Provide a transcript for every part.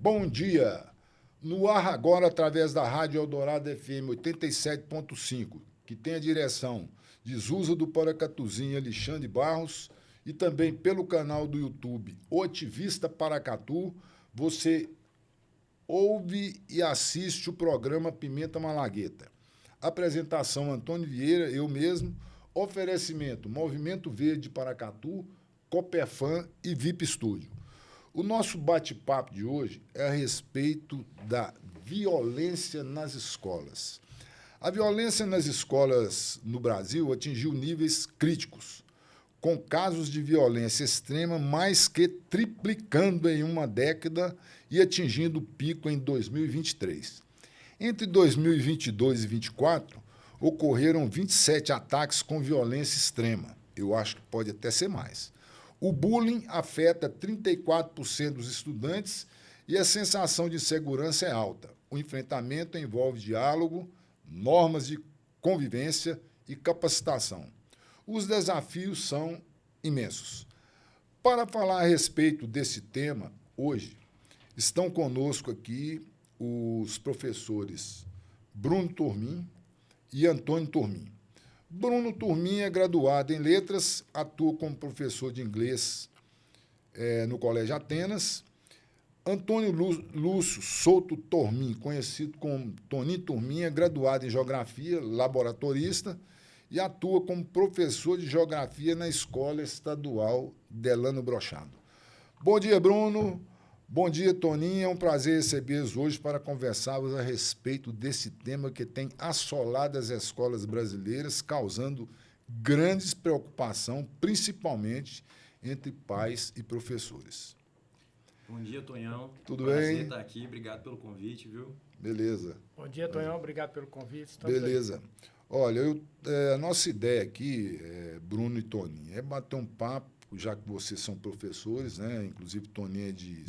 bom dia! No ar agora, através da Rádio Eldorado FM 87.5, que tem a direção de Zusa do Paracatuzinho, Alexandre Barros, e também pelo canal do YouTube O Ativista Paracatu, você ouve e assiste o programa Pimenta Malagueta. Apresentação Antônio Vieira, eu mesmo. Oferecimento Movimento Verde Paracatu, Coperfan e VIP Estúdio. O nosso bate-papo de hoje é a respeito da violência nas escolas. A violência nas escolas no Brasil atingiu níveis críticos, com casos de violência extrema mais que triplicando em uma década e atingindo o pico em 2023. Entre 2022 e 2024, ocorreram 27 ataques com violência extrema. Eu acho que pode até ser mais. O bullying afeta 34% dos estudantes e a sensação de insegurança é alta. O enfrentamento envolve diálogo, normas de convivência e capacitação. Os desafios são imensos. Para falar a respeito desse tema, hoje, estão conosco aqui os professores Bruno Turmin e Antônio Turmin. Bruno Turmin é graduado em Letras, atua como professor de inglês no Colégio Atenas. Antônio Lúcio Souto Turmin, conhecido como Toninho Turmin, é graduado em Geografia, laboratorista, e atua como professor de Geografia na Escola Estadual Delano Brochado. Bom dia, Bruno. Bom dia, Toninho. É um prazer recebê-los hoje para conversarmos a respeito desse tema que tem assolado as escolas brasileiras, causando grandes preocupação, principalmente entre pais e professores. Bom dia, Tonhão. Tudo prazer bem? estar aqui. Obrigado pelo convite, viu? Beleza. Bom dia, Tonhão. Obrigado pelo convite. Beleza. Olha, a nossa ideia aqui, Bruno e Toninho, é bater um papo, já que vocês são professores, né? Inclusive Toninho é de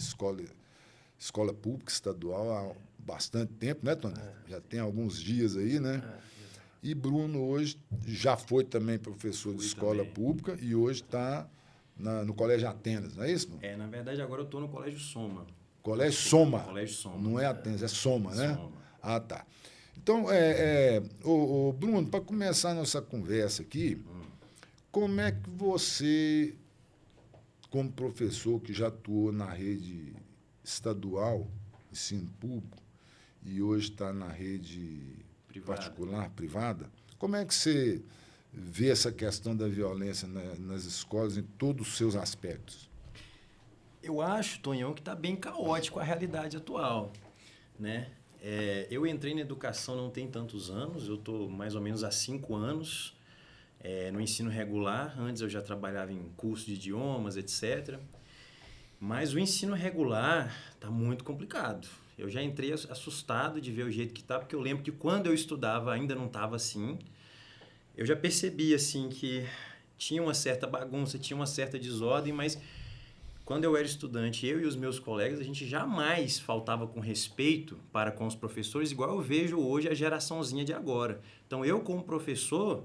escola pública estadual há bastante tempo, né, Toninho? Já tem alguns dias aí, né? E Bruno hoje já foi também professor de escola pública e hoje está no Colégio Atenas, não é isso? Na verdade, agora eu estou no Colégio Soma. Colégio Soma. Colégio Soma. Não é Atenas, é Soma, né? Soma. Ah, tá. Então, Bruno, para começar a nossa conversa aqui, como é que você, como professor que já atuou na rede estadual, ensino público, e hoje está na rede particular, privada, como é que você vê essa questão da violência nas escolas em todos os seus aspectos? Eu acho, Tonhão, que está bem caótico a realidade atual, né? Eu entrei na educação não tem tantos anos, eu estou mais ou menos há 5 anos no ensino regular. Antes eu já trabalhava em curso de idiomas, etc. Mas o ensino regular está muito complicado. Eu já entrei assustado de ver o jeito que está, porque eu lembro que quando eu estudava ainda não estava assim. Eu já percebi assim, que tinha uma certa bagunça, tinha uma certa desordem, mas quando eu era estudante, eu e os meus colegas, a gente jamais faltava com respeito para com os professores, igual eu vejo hoje a geraçãozinha de agora. Então, eu como professor,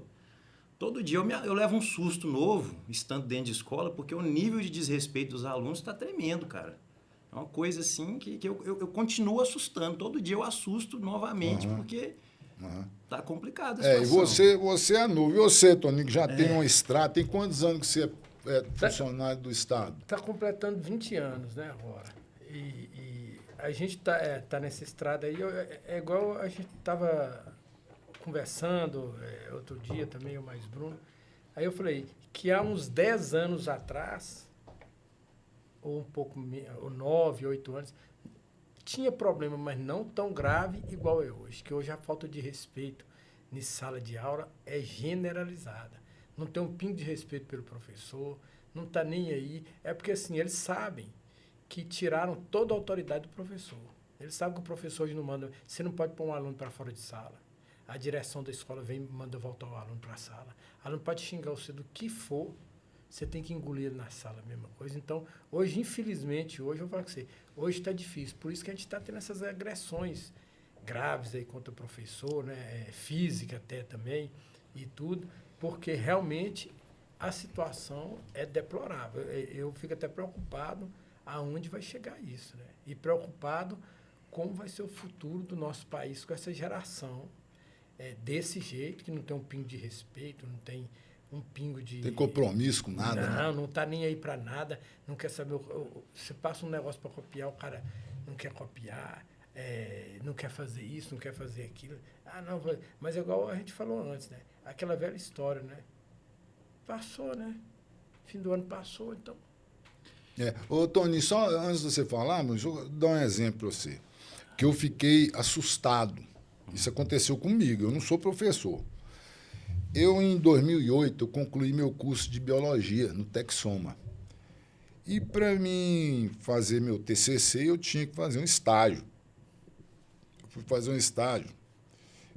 todo dia eu levo um susto novo, estando dentro de escola, porque o nível de desrespeito dos alunos está tremendo, cara. É uma coisa assim que eu continuo assustando. Todo dia eu assusto novamente, porque tá complicado a situação. E você é novo. E você, Toninho, que já tem uma estrada, tem quantos anos que você é funcionário do Estado? Está completando 20 anos, né, agora. E a gente tá nessa estrada aí, é igual a gente estava conversando outro dia também, eu mais Bruno. Aí eu falei que há uns 10 anos atrás, ou um pouco, ou 9, 8 anos, tinha problema, mas não tão grave igual é hoje. Que hoje a falta de respeito em sala de aula é generalizada. Não tem um pingo de respeito pelo professor, não está nem aí. É porque, assim, eles sabem que tiraram toda a autoridade do professor. Eles sabem que o professor hoje não manda... Você não pode pôr um aluno para fora de sala. A direção da escola vem e manda voltar o aluno para a sala. O aluno pode xingar você do que for, você tem que engolir ele na sala, a mesma coisa. Então, hoje, infelizmente, hoje eu vou falar com você, hoje está difícil. Por isso que a gente está tendo essas agressões graves aí contra o professor, né? Física até também e tudo, porque realmente a situação é deplorável. Eu fico até preocupado aonde vai chegar isso, né? E preocupado como vai ser o futuro do nosso país com essa geração desse jeito, que não tem um pingo de respeito, não tem um pingo de... Tem compromisso com nada. Não, não está nem aí para nada, não quer saber... Você passa um negócio para copiar, o cara não quer copiar, não quer fazer isso, não quer fazer aquilo. Ah, não, mas igual a gente falou antes, né? Aquela velha história, né? Passou, né? Fim do ano passou, então... Ô, Tony, só antes de você falar, mas eu vou dar um exemplo para você. Que eu fiquei assustado. Isso aconteceu comigo, eu não sou professor. Eu, em 2008, eu concluí meu curso de biologia no Texoma. E, para mim fazer meu TCC, eu tinha que fazer um estágio. Eu fui fazer um estágio.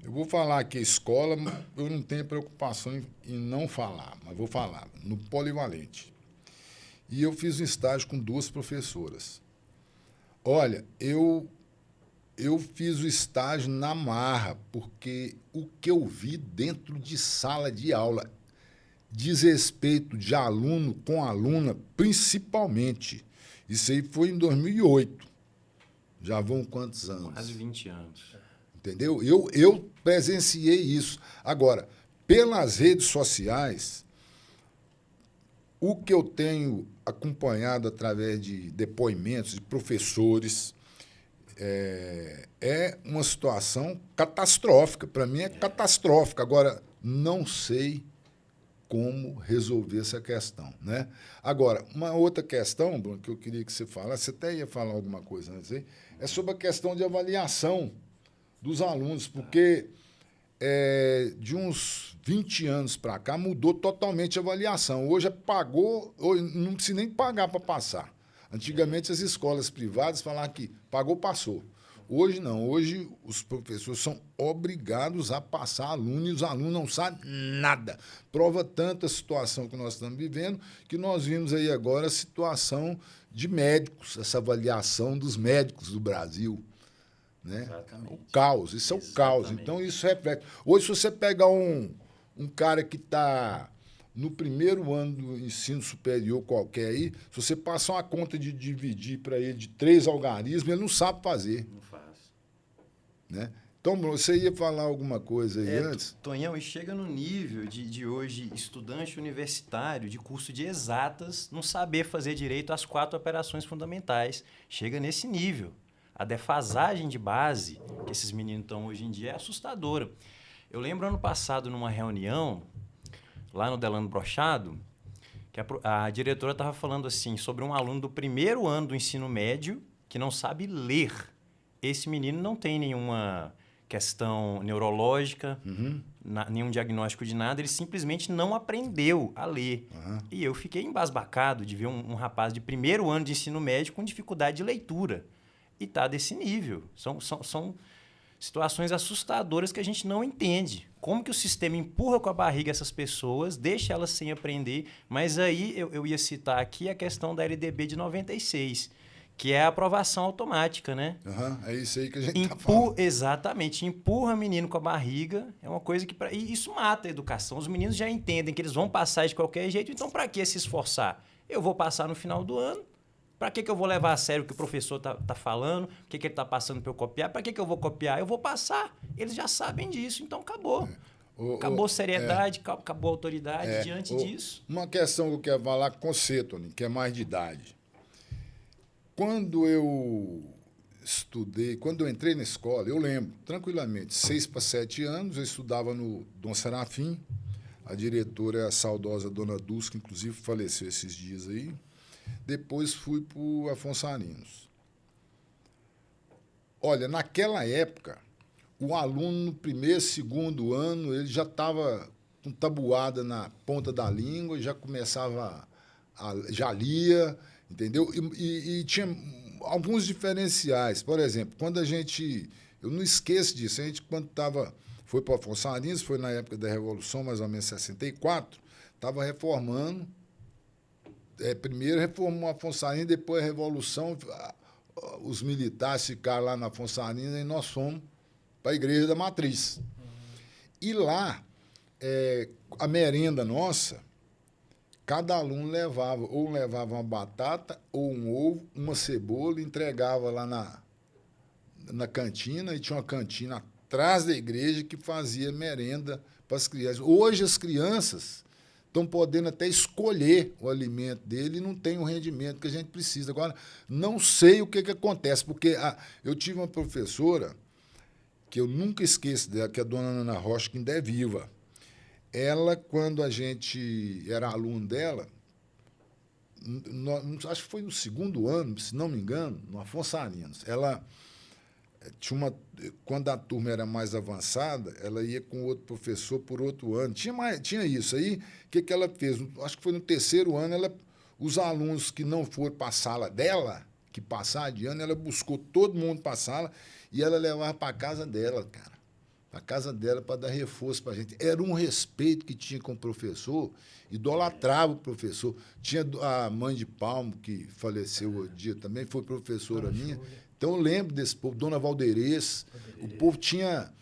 Eu vou falar aqui a escola, eu não tenho preocupação em não falar, mas vou falar, no Polivalente. E eu fiz um estágio com 2 professoras. Olha, eu fiz o estágio na marra, porque o que eu vi dentro de sala de aula, desrespeito de aluno com aluna, principalmente. Isso aí foi em 2008. Já vão quantos anos? Quase 20 anos. Entendeu? Eu presenciei isso. Agora, pelas redes sociais, o que eu tenho acompanhado através de depoimentos de professores é uma situação catastrófica. Para mim é catastrófica. Agora, não sei como resolver essa questão, né? Agora, uma outra questão, Bruno, que eu queria que você falasse, você até ia falar alguma coisa antes aí, é sobre a questão de avaliação dos alunos, porque de uns 20 anos para cá mudou totalmente a avaliação. Hoje pagou, hoje não precisa nem pagar para passar. Antigamente as escolas privadas falavam que pagou, passou. Hoje não, hoje os professores são obrigados a passar aluno e os alunos não sabem nada. Prova tanto a situação que nós estamos vivendo que nós vimos aí agora a situação de médicos, essa avaliação dos médicos do Brasil. Né? Exatamente. O caos, isso é o caos. Então, isso reflete. Hoje, se você pegar um cara que está no primeiro ano do ensino superior qualquer aí, se você passar uma conta de dividir para ele de 3 algarismos, ele não sabe fazer. Não faz. Né? Então, você ia falar alguma coisa aí antes? Tonhão, e chega no nível de hoje, estudante universitário de curso de exatas, não saber fazer direito às 4 operações fundamentais. Chega nesse nível. A defasagem de base que esses meninos estão hoje em dia é assustadora. Eu lembro ano passado, numa reunião, lá no Delano Brochado, que a diretora estava falando assim, sobre um aluno do primeiro ano do ensino médio que não sabe ler. Esse menino não tem nenhuma questão neurológica, nenhum diagnóstico de nada, ele simplesmente não aprendeu a ler. E eu fiquei embasbacado de ver um rapaz de primeiro ano de ensino médio com dificuldade de leitura. E está desse nível. São situações assustadoras que a gente não entende. Como que o sistema empurra com a barriga essas pessoas, deixa elas sem aprender. Mas aí eu ia citar aqui a questão da LDB de 96, que é a aprovação automática, né? É isso aí que a gente está falando. Exatamente. Empurra o menino com a barriga. É uma coisa que... E isso mata a educação. Os meninos já entendem que eles vão passar de qualquer jeito. Então, para que se esforçar? Eu vou passar no final do ano. Para que eu vou levar a sério o que o professor tá falando? O que ele está passando para eu copiar? Para que eu vou copiar? Eu vou passar. Eles já sabem disso, então acabou. Acabou seriedade, acabou autoridade diante disso. Uma questão que eu quero falar com você, Tony, que é mais de idade. Quando eu entrei na escola, eu lembro, tranquilamente, 6 para 7 anos, eu estudava no Dom Serafim. A diretora é a saudosa Dona Dulce, que inclusive faleceu esses dias aí. Depois fui para o Afonso Arinos. Olha, naquela época, o aluno no primeiro, segundo ano, ele já estava com tabuada na ponta da língua, já começava, já lia, entendeu? E tinha alguns diferenciais. Por exemplo, quando eu não esqueço disso, a gente quando foi para o Afonso Arinos, foi na época da Revolução, mais ou menos 64, estava reformando. Primeiro reformou a Afonso Arinos, depois a Revolução, os militares ficaram lá na Afonso Arinos e nós fomos para a Igreja da Matriz. E lá, a merenda nossa cada aluno levava uma batata, ou um ovo, uma cebola, entregava lá na cantina, e tinha uma cantina atrás da igreja que fazia merenda para as crianças. Hoje as crianças estão podendo até escolher o alimento dele e não tem o rendimento que a gente precisa. Agora, não sei o que acontece, porque eu tive uma professora que eu nunca esqueço dela, que é a dona Ana Rocha, que ainda é viva. Ela, quando a gente era aluno dela, acho que foi no 2º ano, se não me engano, no Afonso Arinos, ela tinha quando a turma era mais avançada, ela ia com outro professor por outro ano. Tinha isso. Aí, o que ela fez? Acho que foi no 3º ano, os alunos que não foram para a sala dela, que passaram de ano, ela buscou todo mundo para a sala e ela levava para a casa dela, cara. Para a casa dela, para dar reforço para a gente. Era um respeito que tinha com o professor, idolatrava o professor. Tinha a mãe de Palmo, que faleceu hoje dia também, foi professora minha. Então, eu lembro desse povo, Dona Valderez, o povo tinha...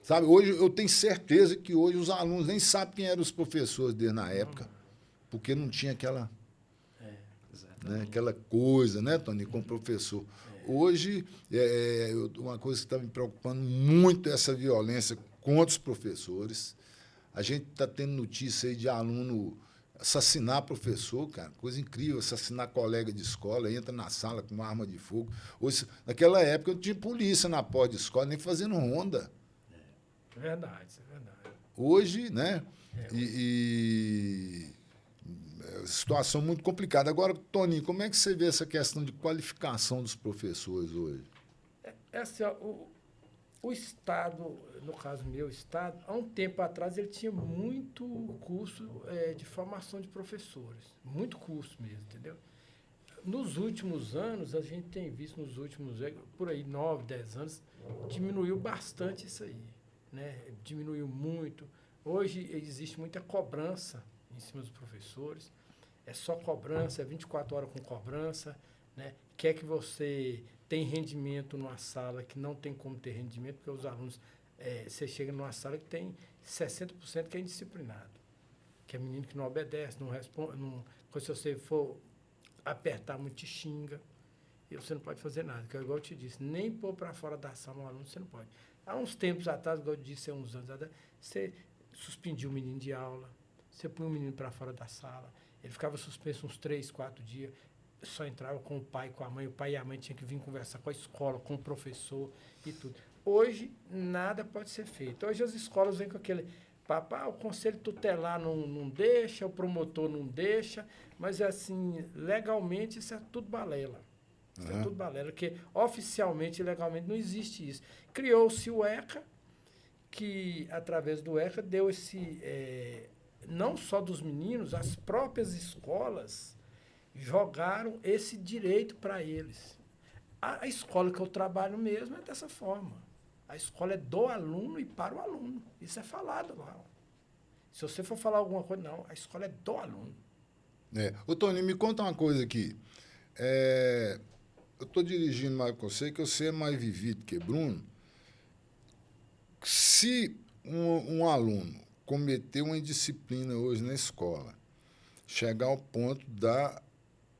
Sabe, hoje eu tenho certeza que hoje os alunos nem sabem quem eram os professores dele na época, porque não tinha aquela, aquela coisa, né, Tony, com o professor. Hoje, uma coisa que está me preocupando muito é essa violência contra os professores. A gente está tendo notícia aí de aluno assassinar professor, cara, coisa incrível, assassinar colega de escola, entra na sala com uma arma de fogo. Hoje, naquela época, não tinha polícia na porta de escola, nem fazendo ronda. É verdade, isso é verdade. Hoje, né? Situação muito complicada. Agora, Toninho, como é que você vê essa questão de qualificação dos professores hoje? Assim, ó, o Estado, no caso meu Estado, há um tempo atrás ele tinha muito curso de formação de professores. Muito curso mesmo, entendeu? Nos últimos anos, a gente tem visto, por aí 9, 10 anos, diminuiu bastante isso aí, né? Diminuiu muito. Hoje existe muita cobrança em cima dos professores. É só cobrança, é 24 horas com cobrança, né? Quer que você tem rendimento numa sala que não tem como ter rendimento, porque os alunos, você chega numa sala que tem 60% que é indisciplinado, que é menino que não obedece, não responde, se você for apertar muito, te xinga, e você não pode fazer nada, que é igual eu te disse, nem pôr para fora da sala um aluno, você não pode. Há uns tempos atrás, igual eu disse, há uns anos atrás, você suspendia o menino de aula, você põe o menino para fora da sala, ele ficava suspenso uns 3, 4 dias, só entrava com o pai, com a mãe, o pai e a mãe tinham que vir conversar com a escola, com o professor e tudo. Hoje, nada pode ser feito. Hoje as escolas vêm com aquele papo, o conselho tutelar não deixa, o promotor não deixa, mas, assim, legalmente isso é tudo balela. Isso é tudo balela, porque oficialmente e legalmente não existe isso. Criou-se o ECA, que, através do ECA, deu esse... não só dos meninos, as próprias escolas jogaram esse direito para eles. A escola que eu trabalho mesmo é dessa forma. A escola é do aluno e para o aluno. Isso é falado lá. Se você for falar alguma coisa, não, a escola é do aluno. Ô, Tony, me conta uma coisa aqui. Eu estou dirigindo mais com você, que você é mais vivido que Bruno. Se um aluno cometer uma indisciplina hoje na escola, chegar ao ponto da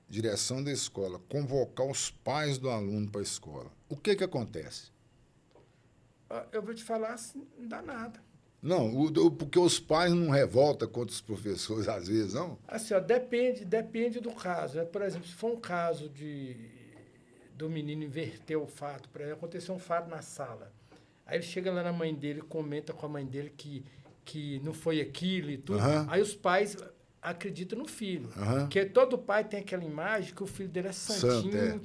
direção da escola convocar os pais do aluno para a escola, o que acontece? Eu vou te falar assim, não dá nada. Não, porque os pais não revoltam contra os professores, às vezes, não? Assim, ó, depende do caso. Né? Por exemplo, se for um caso do menino inverter o fato, por exemplo, aconteceu um fato na sala. Aí ele chega lá na mãe dele, comenta com a mãe dele que não foi aquilo e tudo. Aí os pais acreditam no filho. Porque todo pai tem aquela imagem que o filho dele é santinho,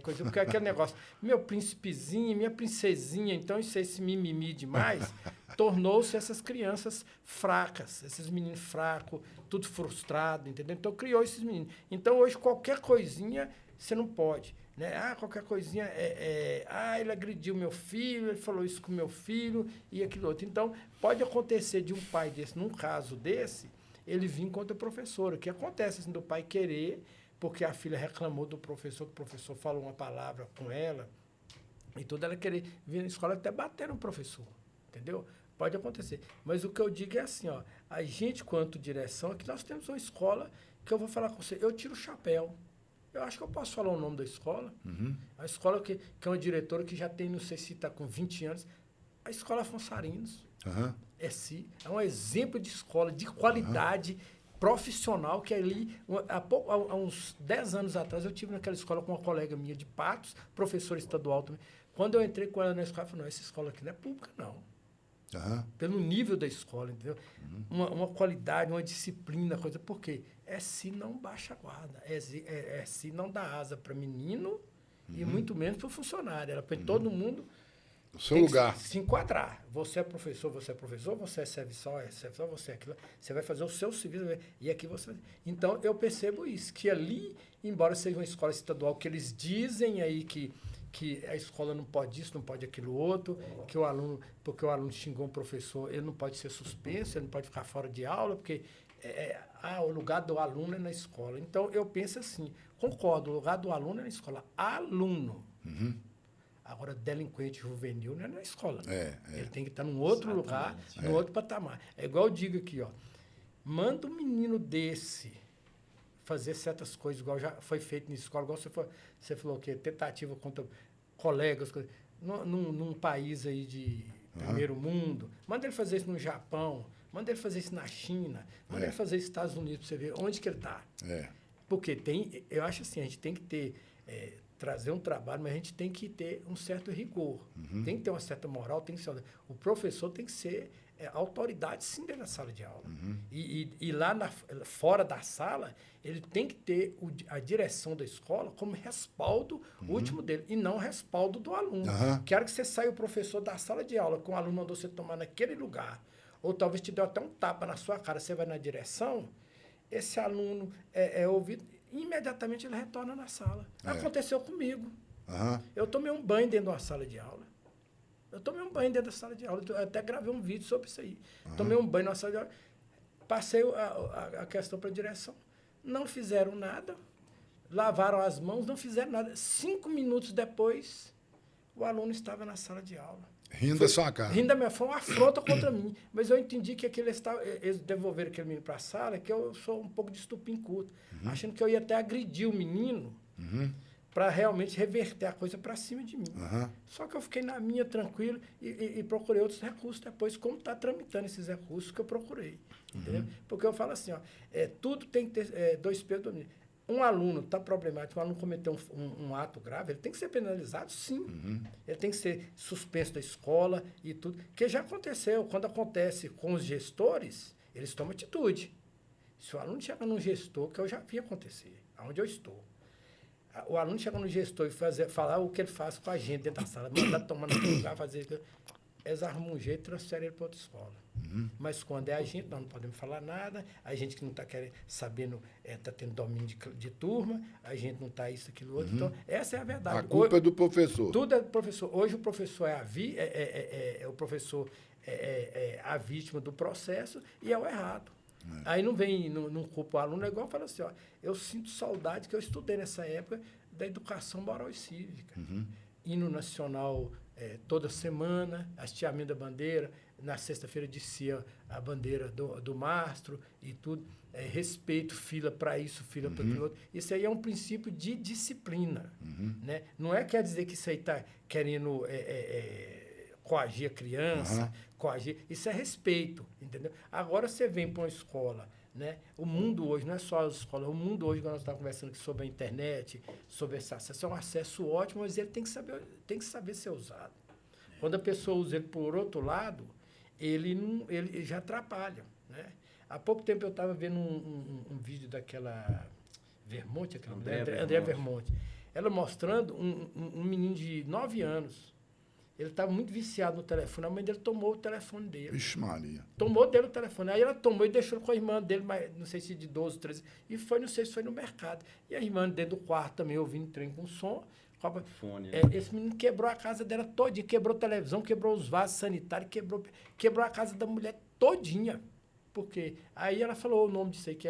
coisa, porque é aquele negócio, meu príncipezinho, minha princesinha, então isso é esse mimimi demais, tornou-se essas crianças fracas, esses meninos fracos, tudo frustrado, entendeu? Então criou esses meninos. Então hoje qualquer coisinha você não pode. Né? Qualquer coisinha ele agrediu meu filho, ele falou isso com meu filho e aquilo outro. Então, pode acontecer de um pai desse, num caso desse, ele vir contra a professora, que acontece assim, do pai querer, porque a filha reclamou do professor, que o professor falou uma palavra com ela, e toda ela querer vir na escola até bater no professor, entendeu? Pode acontecer. Mas o que eu digo é assim, ó, a gente, quanto direção, aqui nós temos uma escola que eu vou falar com você, eu tiro o chapéu. Eu acho que eu posso falar o nome da escola. A escola que é uma diretora que já tem, não sei se está com 20 anos, a Escola Afonso Arinos. É um exemplo de escola, de qualidade profissional, que ali, há uns 10 anos atrás, eu tive naquela escola com uma colega minha de Patos, professora estadual também. Quando eu entrei com ela na escola, ela falou, não, essa escola aqui não é pública, não. Pelo nível da escola, entendeu? Uma qualidade, uma disciplina, coisa. Por quê? Se não baixa a guarda. Se não dá asa para menino e muito menos para o funcionário. Ela põe todo mundo no seu lugar. Se enquadrar. Você é professor, você é serviçal, você é aquilo. Você vai fazer o seu serviço e aqui você... Então, eu percebo isso, que ali, embora seja uma escola estadual, que eles dizem aí que a escola não pode isso, não pode aquilo outro, porque o aluno xingou um professor, ele não pode ser suspenso, ele não pode ficar fora de aula, porque o lugar do aluno é na escola. Então, eu penso assim, concordo, o lugar do aluno é na escola. Aluno. Agora, delinquente juvenil não é na escola. Ele tem que estar num outro lugar, num outro patamar. É igual eu digo aqui, ó. Manda um menino desse fazer certas coisas, igual já foi feito na escola, igual você falou que tentativa contra colegas, num país aí de primeiro mundo. Manda ele fazer isso no Japão, manda ele fazer isso na China, manda ele fazer isso nos Estados Unidos, para você ver onde que ele está. Porque eu acho assim, a gente tem que trazer um trabalho, mas a gente tem que ter um certo rigor. Tem que ter uma certa moral, o professor tem que ser autoridade, sim, dentro da sala de aula. E lá fora da sala, ele tem que ter a direção da escola como respaldo último dele, e não respaldo do aluno. Quero que você saia o professor da sala de aula, que o aluno mandou você tomar naquele lugar, ou talvez te deu até um tapa na sua cara, você vai na direção, esse aluno é ouvido, imediatamente ele retorna na sala. Aconteceu comigo. Eu tomei um banho dentro de uma sala de aula. Eu até gravei um vídeo sobre isso aí. Tomei um banho na sala de aula, passei a questão para a direção. Não fizeram nada, lavaram as mãos, não fizeram nada. 5 minutos depois, o aluno estava na sala de aula. Rindo da sua cara. Rindo da minha, foi uma afronta contra mim. Mas eu entendi que eles devolveram aquele menino para a sala, que eu sou um pouco de estupim curto, achando que eu ia até agredir o menino para realmente reverter a coisa para cima de mim. Só que eu fiquei na minha, tranquilo, e procurei outros recursos depois, como está tramitando esses recursos que eu procurei. Entendeu? Porque eu falo assim, ó, tudo tem que ter 2 pesos do menino. Um aluno está problemático, um aluno cometeu um ato grave, ele tem que ser penalizado, sim. Ele tem que ser suspenso da escola e tudo. Porque já aconteceu. Quando acontece com os gestores, eles tomam atitude. Se o aluno chega num gestor, que eu já vi acontecer, onde eu estou, o aluno chega no gestor e falar o que ele faz com a gente dentro da sala, mandar tomar naquele lugar, fazer aquilo, eles arrumam um jeito e transferem ele para outra escola. Mas quando é a gente, nós não podemos falar nada, a gente que não está sabendo, está tendo domínio de turma, a gente não está isso, aquilo, outro. Então, essa é a verdade. A culpa é do professor. Tudo é do professor. Hoje o professor a vítima do processo e é o errado. Aí não culpa o aluno, é igual fala assim, ó, eu sinto saudade que eu estudei nessa época da educação moral e cívica. Hino nacional toda semana, hasteamento da bandeira, na sexta-feira descia a bandeira do mastro e tudo, respeito, fila para isso, fila para aquilo outro. Isso aí é um princípio de disciplina. Né? Não quer dizer que isso aí está querendo coagir a criança, isso é respeito, entendeu? Agora você vem para uma escola, né? O mundo hoje, não é só as escolas, o mundo hoje, quando nós estamos conversando aqui sobre a internet, sobre esse acesso, é um acesso ótimo, mas ele tem que saber ser usado. Quando a pessoa usa ele por outro lado, ele já atrapalha, né? Há pouco tempo eu estava vendo um vídeo daquela Vermonte, André Vermonte, ela mostrando um menino de 9 anos. Ele estava muito viciado no telefone. A mãe dele tomou o telefone dele. Vixe Maria. Tomou dele o telefone. Aí ela tomou e deixou com a irmã dele, não sei se de 12, 13. E não sei se foi no mercado. E a irmã dentro do quarto também, ouvindo trem com som. Fone, né? Esse menino quebrou a casa dela todinha. Quebrou televisão, quebrou os vasos sanitários, quebrou a casa da mulher todinha. Porque aí ela falou o nome disso aí, que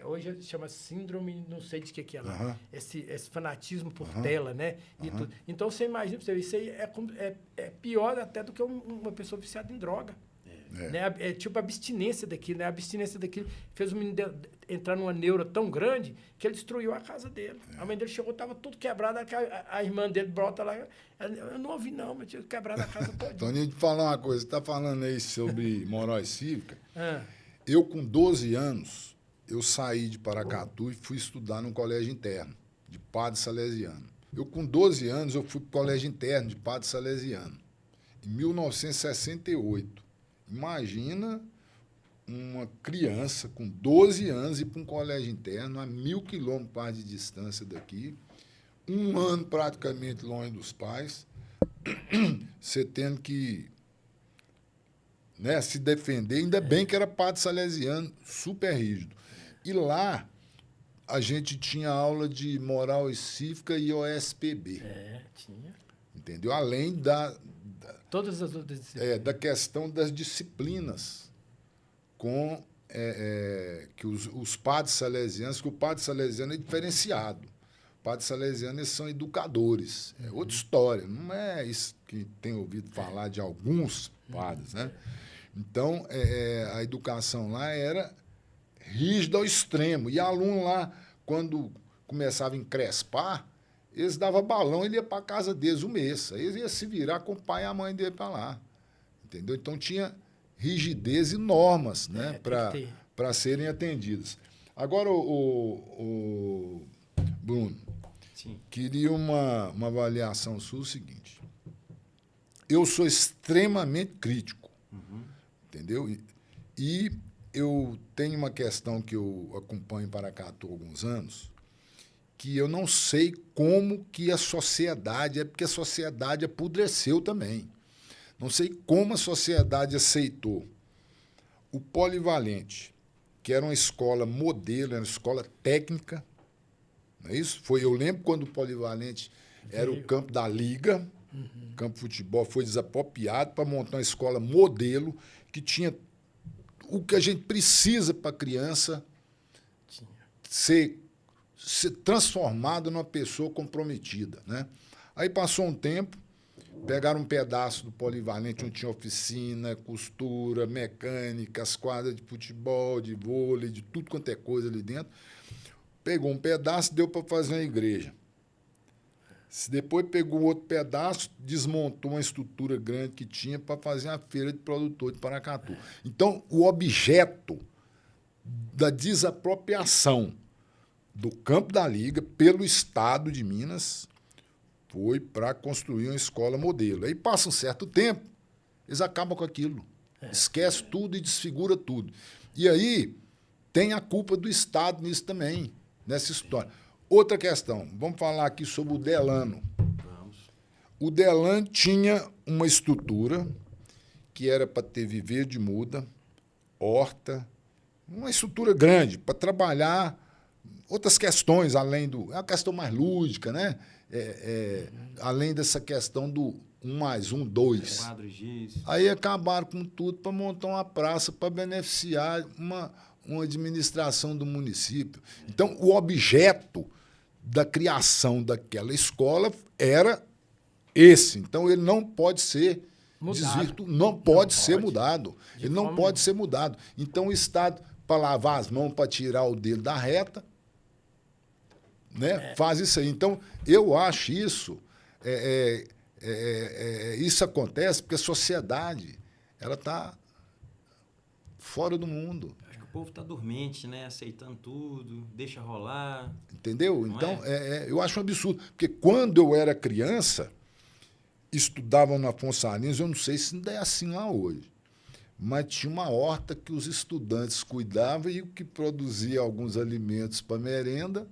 hoje chama síndrome, não sei de que é lá. Esse fanatismo por tela, né? E tudo. Então, você imagina, isso aí é pior até do que uma pessoa viciada em droga. Né? É tipo a abstinência daquilo, né? A abstinência daquilo fez o menino entrar numa neura tão grande que ele destruiu a casa dele. A mãe dele chegou, estava tudo quebrado, a irmã dele brota lá. Eu não ouvi, não, mas tinha quebrado a casa toda. Toninho, de falar uma coisa, você está falando aí sobre moral cívica. Ah, Eu, com 12 anos, eu saí de Paracatu e fui estudar num colégio interno, de padre salesiano. Eu, com 12 anos, eu fui para o colégio interno de padre salesiano, em 1968. Imagina uma criança com 12 anos ir para um colégio interno a 1.000 quilômetros de distância daqui, um ano praticamente longe dos pais, você tendo que, né, se defender. Ainda bem que era padre salesiano, super rígido. E lá a gente tinha aula de moral e cívica e OSPB. tinha. Entendeu? Além da Todas as outras disciplinas. da questão das disciplinas com que os padres salesianos, que o padre salesiano é diferenciado. Padres salesianos, eles são educadores. É outra história. Não é isso que tem ouvido falar de alguns padres, né? Então, a educação lá era rígida ao extremo. E aluno lá, quando começava a encrespar, eles davam balão, ele ia para a casa deles um mês. Aí eles iam se virar com o pai e a mãe dele para lá. Entendeu? Então, tinha rigidez e normas, né, para serem atendidas. Agora, o Bruno, Sim. queria uma avaliação sua, o seguinte. Eu sou extremamente crítico, entendeu? E eu tenho uma questão que eu acompanho em Paracatu há alguns anos, que eu não sei como que a sociedade, é porque a sociedade apodreceu também. Não sei como a sociedade aceitou o Polivalente, que era uma escola modelo, era uma escola técnica, não é isso? Eu lembro quando o Polivalente era o campo da Liga, o campo de futebol foi desapropriado para montar uma escola modelo que tinha o que a gente precisa para a criança ser transformado numa pessoa comprometida, né? Aí passou um tempo, pegaram um pedaço do Polivalente, onde tinha oficina, costura, mecânica, as quadras de futebol, de vôlei, de tudo quanto é coisa ali dentro. Pegou um pedaço, deu para fazer uma igreja. Depois pegou outro pedaço, desmontou uma estrutura grande que tinha para fazer uma feira de produtor de Paracatu. Então, o objeto da desapropriação do campo da Liga pelo Estado de Minas foi para construir uma escola modelo. Aí passa um certo tempo, eles acabam com aquilo. Esquece tudo e desfigura tudo. E aí tem a culpa do Estado nisso também, nessa história. Outra questão, vamos falar aqui sobre o Delano. Vamos. O Delano tinha uma estrutura que era para ter viveiro de muda, horta, uma estrutura grande para trabalhar outras questões, além do... É uma questão mais lúdica, né? Além dessa questão do 1 mais 1, 2. Quadros giz. Aí acabaram com tudo para montar uma praça para beneficiar uma administração do município. Então, o objeto da criação daquela escola era esse. Então, ele não pode ser desvirtuado, não pode ser mudado. Ele não pode ser mudado. Então, o Estado, para lavar as mãos, para tirar o dedo da reta, né, faz isso aí. Então, eu acho isso... isso acontece porque a sociedade ela está fora do mundo. Acho que o povo está dormente, né? Aceitando tudo, deixa rolar. Entendeu? Então, eu acho um absurdo. Porque quando eu era criança, estudavam na Afonso Arinos, eu não sei se ainda é assim lá hoje, mas tinha uma horta que os estudantes cuidavam e o que produzia alguns alimentos para merenda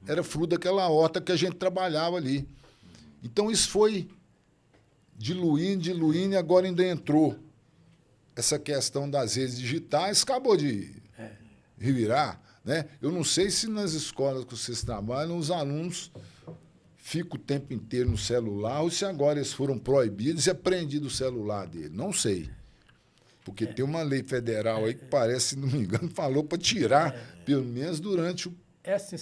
era fruto daquela horta que a gente trabalhava ali. Então, isso foi diluindo, e agora ainda entrou essa questão das redes digitais, acabou de revirar, né? Eu não sei se nas escolas que vocês trabalham, os alunos ficam o tempo inteiro no celular ou se agora eles foram proibidos e apreendido o celular dele. Não sei. Porque tem uma lei federal aí que parece, se não me engano, falou para tirar, pelo menos durante o É assim,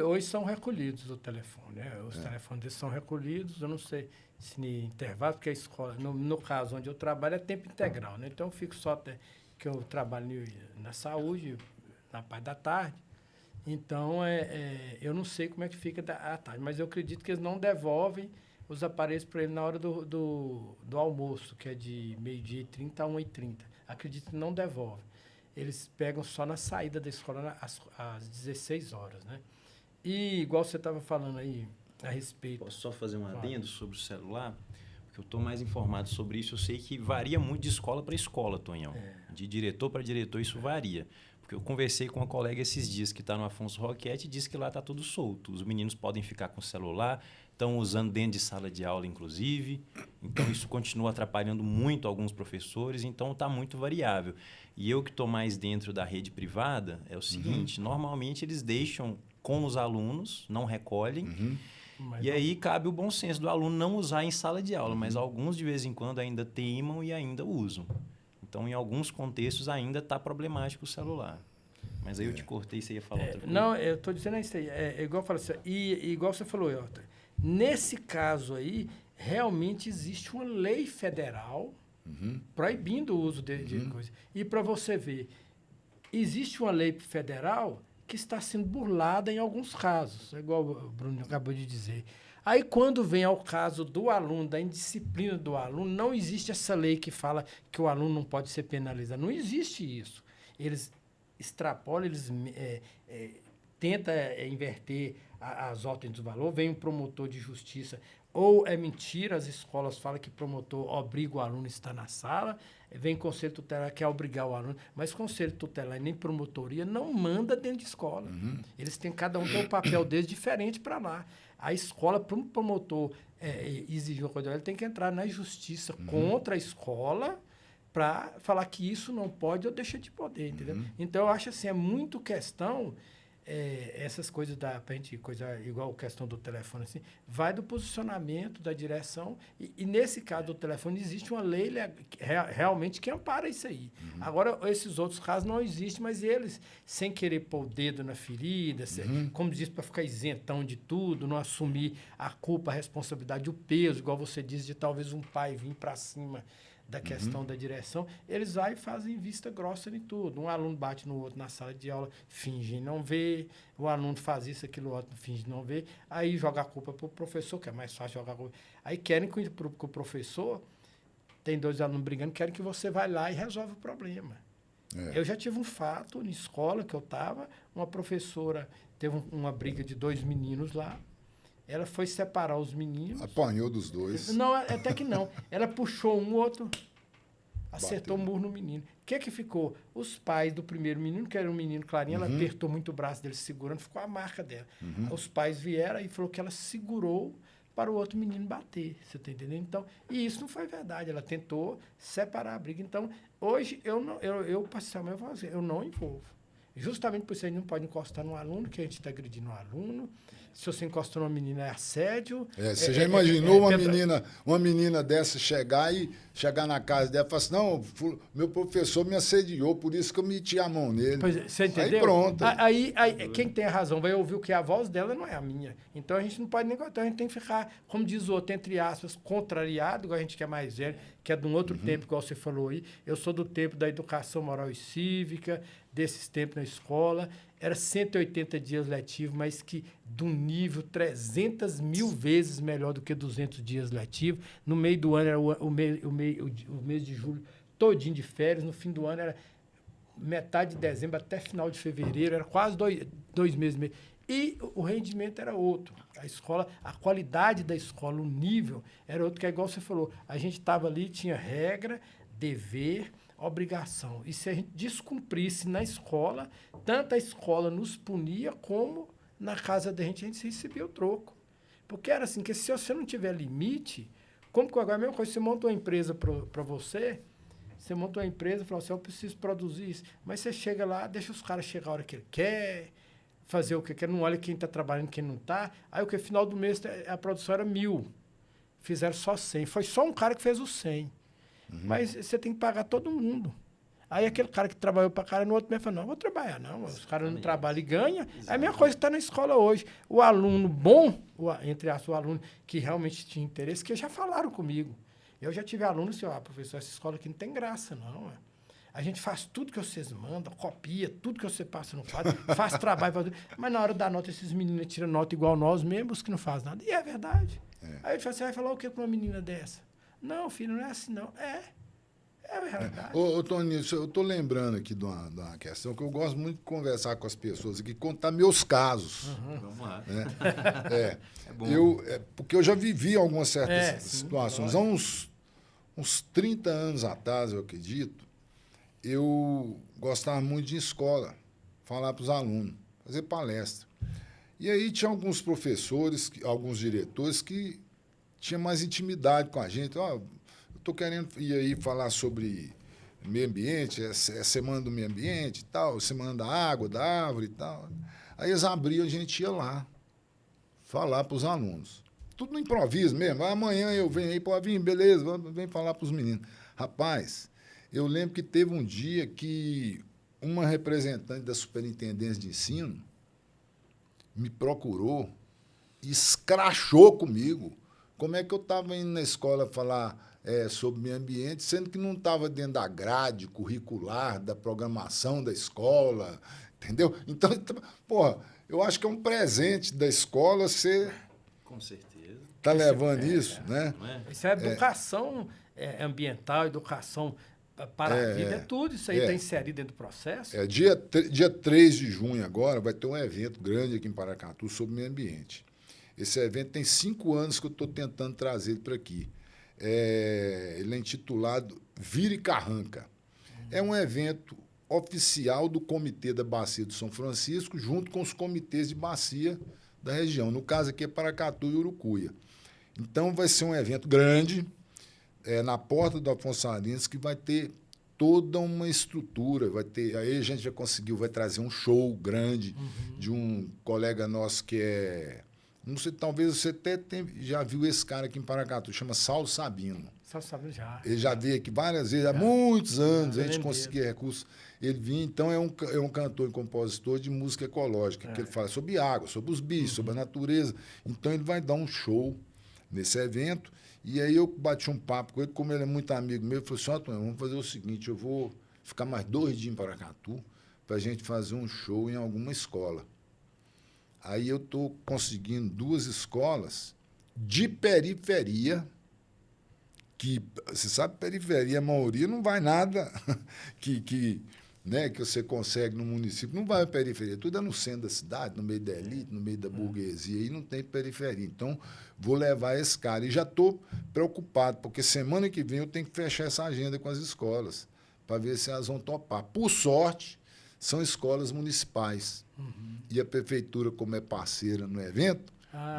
hoje são recolhidos o telefone, né? Os telefones deles são recolhidos, eu não sei se em intervalo, porque a escola, no caso onde eu trabalho, é tempo integral, né? Então eu fico só até que eu trabalho na saúde, na parte da tarde. Então, eu não sei como é que fica à tarde, mas eu acredito que eles não devolvem os aparelhos para ele na hora do almoço, que é de 12h30 a 1h30. Acredito que não devolvem. Eles pegam só na saída da escola às 16 horas, né? E, igual você estava falando aí, a respeito... Posso só fazer um adendo sobre o celular? Porque eu estou mais informado sobre isso. Eu sei que varia muito de escola para escola, Tonhão. De diretor para diretor, isso varia. Porque eu conversei com uma colega esses dias que está no Afonso Roquete e disse que lá está tudo solto. Os meninos podem ficar com o celular, estão usando dentro de sala de aula, inclusive. Então, isso continua atrapalhando muito alguns professores. Então, está muito variável. E eu que estou mais dentro da rede privada, é o seguinte, normalmente eles deixam com os alunos, não recolhem. E aí cabe o bom senso do aluno não usar em sala de aula, mas alguns de vez em quando ainda teimam e ainda usam. Então, em alguns contextos, ainda está problemático o celular. Mas aí eu te cortei, você ia falar outra coisa. Não, eu estou dizendo isso aí. Igual eu falei assim, igual você falou, Elton, nesse caso aí, realmente existe uma lei federal proibindo o uso de coisa. E para você ver, existe uma lei federal que está sendo burlada em alguns casos, igual o Bruno acabou de dizer. Aí, quando vem ao caso do aluno, da indisciplina do aluno, não existe essa lei que fala que o aluno não pode ser penalizado. Não existe isso. Eles extrapolam, eles tentam inverter as ordens do valor, vem um promotor de justiça, ou é mentira, as escolas falam que promotor obriga o aluno a estar na sala, vem conselho tutelar que quer obrigar o aluno, mas conselho tutelar e nem promotoria não manda dentro de escola. Eles têm, cada um tem um papel deles diferente para lá. A escola, para um promotor exigir uma coisa, ele tem que entrar na justiça contra a escola para falar que isso não pode ou deixa de poder, entendeu? Então, eu acho assim, é muito questão, essas coisas coisa igual a questão do telefone, assim, vai do posicionamento da direção e nesse caso do telefone existe uma lei realmente que ampara isso aí. Agora, esses outros casos não existem, mas eles, sem querer pôr o dedo na ferida, como diz, para ficar isentão de tudo, não assumir a culpa, a responsabilidade, o peso, igual você disse, de talvez um pai vir para cima da questão da direção, eles vão e fazem vista grossa em tudo. Um aluno bate no outro na sala de aula, finge não ver, o aluno faz isso, aquilo, outro finge não ver, aí joga a culpa para o professor, que é mais fácil jogar a culpa. Aí querem que o professor, tem 2 alunos brigando, querem que você vá lá e resolve o problema. Eu já tive um fato na escola que eu estava, uma professora teve uma briga de 2 meninos lá, ela foi separar os meninos. Apanhou dos 2. Não, até que não. Ela puxou um, outro acertou o murro no menino. O que ficou? Os pais do primeiro menino, que era um menino clarinho, ela apertou muito o braço dele segurando, ficou a marca dela. Os pais vieram e falou que ela segurou para o outro menino bater. Você está entendendo? Então, e isso não foi verdade. Ela tentou separar a briga. Então, hoje, parcialmente, eu não envolvo. Justamente por isso a gente não pode encostar no aluno, que a gente está agredindo o aluno. Se você encostou numa menina, é assédio. Você já imaginou uma menina dessa chegar na casa dela e falar assim, não, meu professor me assediou, por isso que eu meti a mão nele. Pois é, você entendeu? Aí pronto. Aí quem tem a razão vai ouvir o que é a voz dela, não é a minha. Então a gente não pode negociar, a gente tem que ficar, como diz o outro, entre aspas, contrariado, igual a gente que é mais velho, que é de um outro tempo, igual você falou aí. Eu sou do tempo da educação moral e cívica, desses tempos na escola. Era 180 dias letivos, mas que de um nível 300 mil vezes melhor do que 200 dias letivos. No meio do ano era o mês de julho todinho de férias. No fim do ano era metade de dezembro até final de fevereiro. Era quase dois meses mesmo. E o rendimento era outro. A escola, a qualidade da escola, o nível era outro, que é igual você falou. A gente estava ali, tinha regra, dever, obrigação. E se a gente descumprisse na escola, tanto a escola nos punia, como na casa da gente recebia o troco. Porque era assim, que se você não tiver limite, como que agora a mesma coisa, você monta uma empresa para você monta uma empresa e fala assim, eu preciso produzir isso. Mas você chega lá, deixa os caras chegar a hora que ele quer, fazer o que quer, não olha quem está trabalhando, quem não está. Aí o que? Final do mês a produção era 1.000. Fizeram só 100. Foi só um cara que fez os 100. Mas você tem que pagar todo mundo. Aí aquele cara que trabalhou para cara, no outro mês falou, não, vou trabalhar não, os caras não trabalham e ganham. É a mesma coisa que está na escola hoje. O aluno bom, entre aspas, o aluno que realmente tinha interesse, que já falaram comigo. Eu já tive alunos assim, professor, essa escola aqui não tem graça, não. A gente faz tudo que vocês mandam, copia, tudo que você passa não faz, faz trabalho, mas na hora da nota, esses meninos tiram nota igual nós mesmos, que não faz nada. E é verdade. Aí ele fala, você vai falar o que com uma menina dessa? Não, filho, não é assim, não. É verdade. Ô, Toninho, eu estou lembrando aqui de uma questão que eu gosto muito de conversar com as pessoas aqui, contar meus casos. Vamos lá. Né? É bom. Porque eu já vivi algumas certas sim, situações. Há uns 30 anos atrás, eu acredito, eu gostava muito de escola, falar para os alunos, fazer palestra. E aí tinha alguns professores, alguns diretores que tinham mais intimidade com a gente. Eu estou querendo ir aí falar sobre meio ambiente, é semana do meio ambiente e tal, semana da água, da árvore e tal. Aí eles abriam, a gente ia lá falar para os alunos. Tudo no improviso mesmo. Amanhã eu venho aí, pode vir, beleza, vem falar para os meninos. Rapaz, eu lembro que teve um dia que uma representante da Superintendência de Ensino me procurou e escrachou comigo. Como é que eu estava indo na escola falar sobre meio ambiente, sendo que não estava dentro da grade curricular, da programação da escola, entendeu? Então, porra, eu acho que é um presente da escola você... Com certeza. Está levando isso, né? Não é? Isso é educação ambiental, educação para a vida, é tudo. Isso aí está inserido dentro do processo. Dia 3 de junho agora vai ter um evento grande aqui em Paracatu sobre meio ambiente. Esse evento tem 5 anos que eu estou tentando trazer ele para aqui. Ele é intitulado Vira e Carranca. É um evento oficial do Comitê da Bacia do São Francisco, junto com os comitês de bacia da região. No caso aqui é Paracatu e Urucuia. Então, vai ser um evento grande, na porta do Afonso Salinas, que vai ter toda uma estrutura. Aí a gente vai trazer um show grande de um colega nosso que não sei, talvez você até já viu esse cara aqui em Paracatu, chama Saulo Sabino. Saulo Sabino já. Ele já veio aqui várias vezes, há muitos anos, a gente conseguia recursos. Ele vinha, então é um cantor e compositor de música ecológica, que ele fala sobre água, sobre os bichos, sobre a natureza. Então ele vai dar um show nesse evento, e aí eu bati um papo com ele, como ele é muito amigo meu, ele falou assim, Antônio, vamos fazer o seguinte, eu vou ficar mais 2 dias em Paracatu para a gente fazer um show em alguma escola. Aí eu estou conseguindo 2 escolas de periferia, que, você sabe, periferia, a maioria não vai nada que você consegue no município, não vai à periferia, tudo é no centro da cidade, no meio da elite, no meio da burguesia, aí não tem periferia. Então, vou levar esse cara. E já estou preocupado, porque semana que vem eu tenho que fechar essa agenda com as escolas, para ver se elas vão topar. Por sorte, são escolas municipais. E a prefeitura, como é parceira no evento,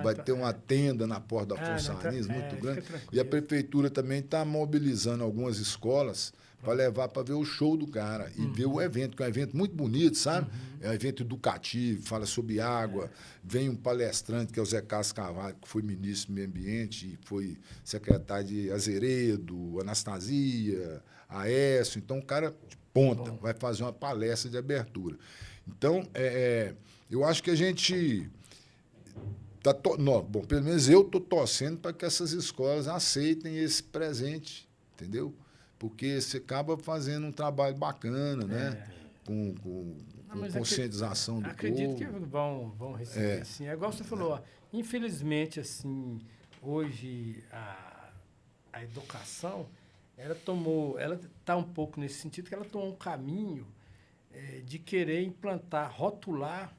vai ter uma tenda na porta da Afonso Salinas, muito grande. E a prefeitura também está mobilizando algumas escolas para levar para ver o show do cara e ver o evento, que é um evento muito bonito, sabe? É um evento educativo, fala sobre água. Vem um palestrante, que é o Zé Carlos Carvalho, que foi ministro do Meio Ambiente, e foi secretário de Azeredo, Anastasia, Aécio. Então, o cara de ponta vai fazer uma palestra de abertura. Então, eu acho que a gente... Bom, pelo menos eu estou torcendo para que essas escolas aceitem esse presente, entendeu? Porque você acaba fazendo um trabalho bacana, né? Com conscientização do povo. Acredito que vão receber, sim. É igual você falou, ó, infelizmente, assim, hoje a educação, ela está um pouco nesse sentido, que ela tomou um caminho de querer implantar, rotular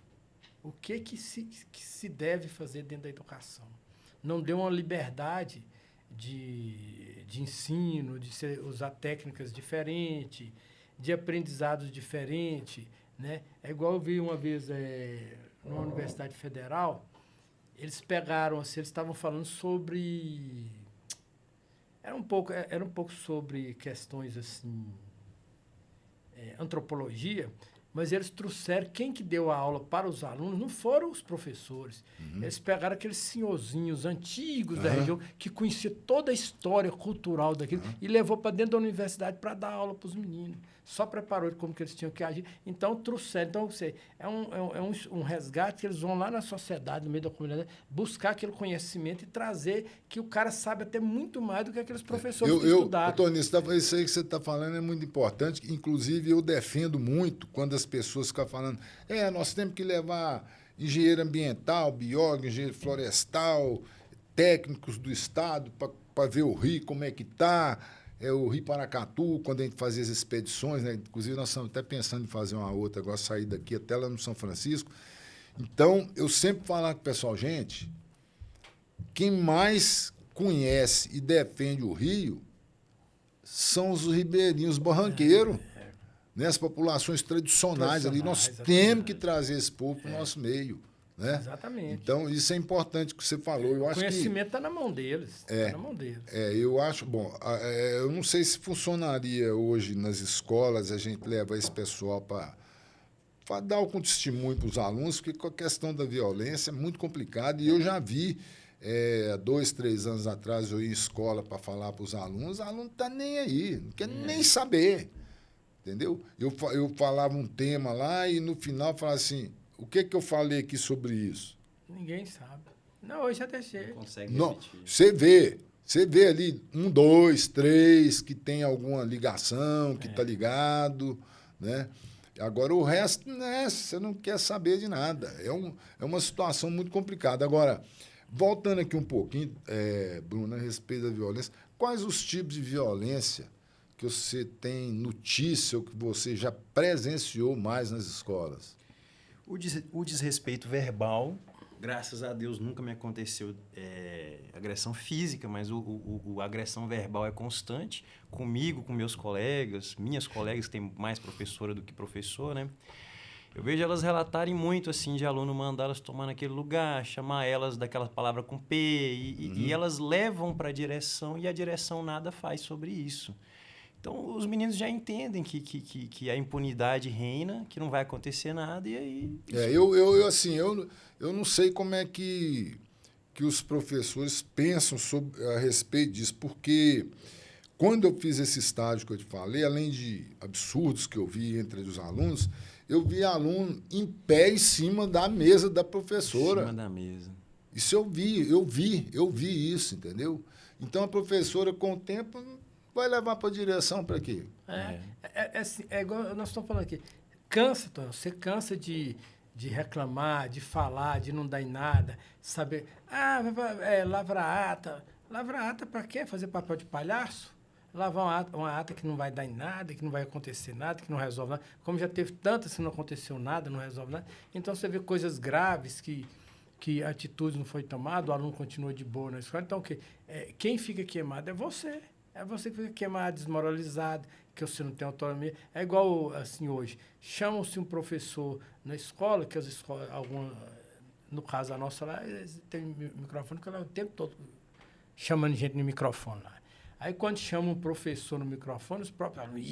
o que se deve fazer dentro da educação. Não deu uma liberdade de ensino, de usar técnicas diferentes, de aprendizados diferentes, né? É igual eu vi uma vez numa Universidade Federal, eles pegaram, assim, eles estavam falando sobre... Era um pouco sobre questões, assim, antropologia, mas eles trouxeram, quem que deu a aula para os alunos não foram os professores. Eles pegaram aqueles senhorzinhos antigos da região, que conheciam toda a história cultural daquilo, e levou para dentro da universidade para dar aula para os meninos. Só preparou como que eles tinham que agir. Então, trouxeram. Então, um resgate que eles vão lá na sociedade, no meio da comunidade, buscar aquele conhecimento e trazer que o cara sabe até muito mais do que aqueles professores que estudaram. Tony, isso aí que você está falando é muito importante. Inclusive, eu defendo muito quando as pessoas ficam falando nós temos que levar engenheiro ambiental, biólogo, engenheiro florestal, técnicos do Estado para ver o rio, como é que está. O Rio Paracatu, quando a gente fazia as expedições, né? Inclusive nós estamos até pensando em fazer uma outra, agora sair daqui até lá no São Francisco. Então, eu sempre falo com o pessoal, gente, quem mais conhece e defende o rio são os ribeirinhos, os barranqueiros, né? As populações tradicionais ali. Nós temos que trazer esse povo para o nosso meio. Né? Exatamente. Então, isso é importante que você falou. Eu acho o conhecimento está na mão deles. Tá na mão deles. Eu acho, eu não sei se funcionaria hoje nas escolas a gente levar esse pessoal para dar algum testemunho para os alunos, porque a questão da violência é muito complicada. E eu já vi, 2, 3 anos atrás, eu ia em escola para falar para os alunos, o aluno não está nem aí, não quer nem saber. Entendeu? Eu falava um tema lá e no final falava assim, o que eu falei aqui sobre isso? Ninguém sabe. Não, hoje até chega. Não consegue Não, repetir. você vê ali 1, 2, 3 que tem alguma ligação, que está ligado, né? Agora o resto, né, você não quer saber de nada. É uma situação muito complicada. Agora, voltando aqui um pouquinho, Bruno, a respeito da violência, quais os tipos de violência que você tem notícia ou que você já presenciou mais nas escolas? O desrespeito verbal, graças a Deus, nunca me aconteceu agressão física, mas a agressão verbal é constante, comigo, com meus colegas, minhas colegas, que têm mais professora do que professor, né? Eu vejo elas relatarem muito, assim, de aluno mandar elas tomar naquele lugar, chamar elas daquela palavra com P, e elas levam para a direção, e a direção nada faz sobre isso. Então, os meninos já entendem que a impunidade reina, que não vai acontecer nada, e aí... Eu não sei como é que os professores pensam a respeito disso, porque quando eu fiz esse estágio que eu te falei, além de absurdos que eu vi entre os alunos, eu vi aluno em pé em cima da mesa da professora. Em cima da mesa. Isso eu vi isso, entendeu? Então, a professora, com o tempo... vai levar para a direção para quê? É igual nós estamos falando aqui. Cansa, Tom. Você cansa de reclamar, de falar, de não dar em nada. Saber, lavrar ata. Lavrar ata para quê? Fazer papel de palhaço? Lavar uma ata que não vai dar em nada, que não vai acontecer nada, que não resolve nada. Como já teve tantas que não aconteceu nada, não resolve nada. Então, você vê coisas graves que a atitude não foi tomada, o aluno continua de boa na escola. Então, quem fica queimado é você. É você que fica queimado, desmoralizado, que você não tem autonomia. É igual, assim, hoje. Chamam-se um professor na escola, que as escolas, no caso a nossa lá, tem microfone, que ela é o tempo todo chamando gente no microfone lá. Aí, quando chama um professor no microfone, os próprios alunos,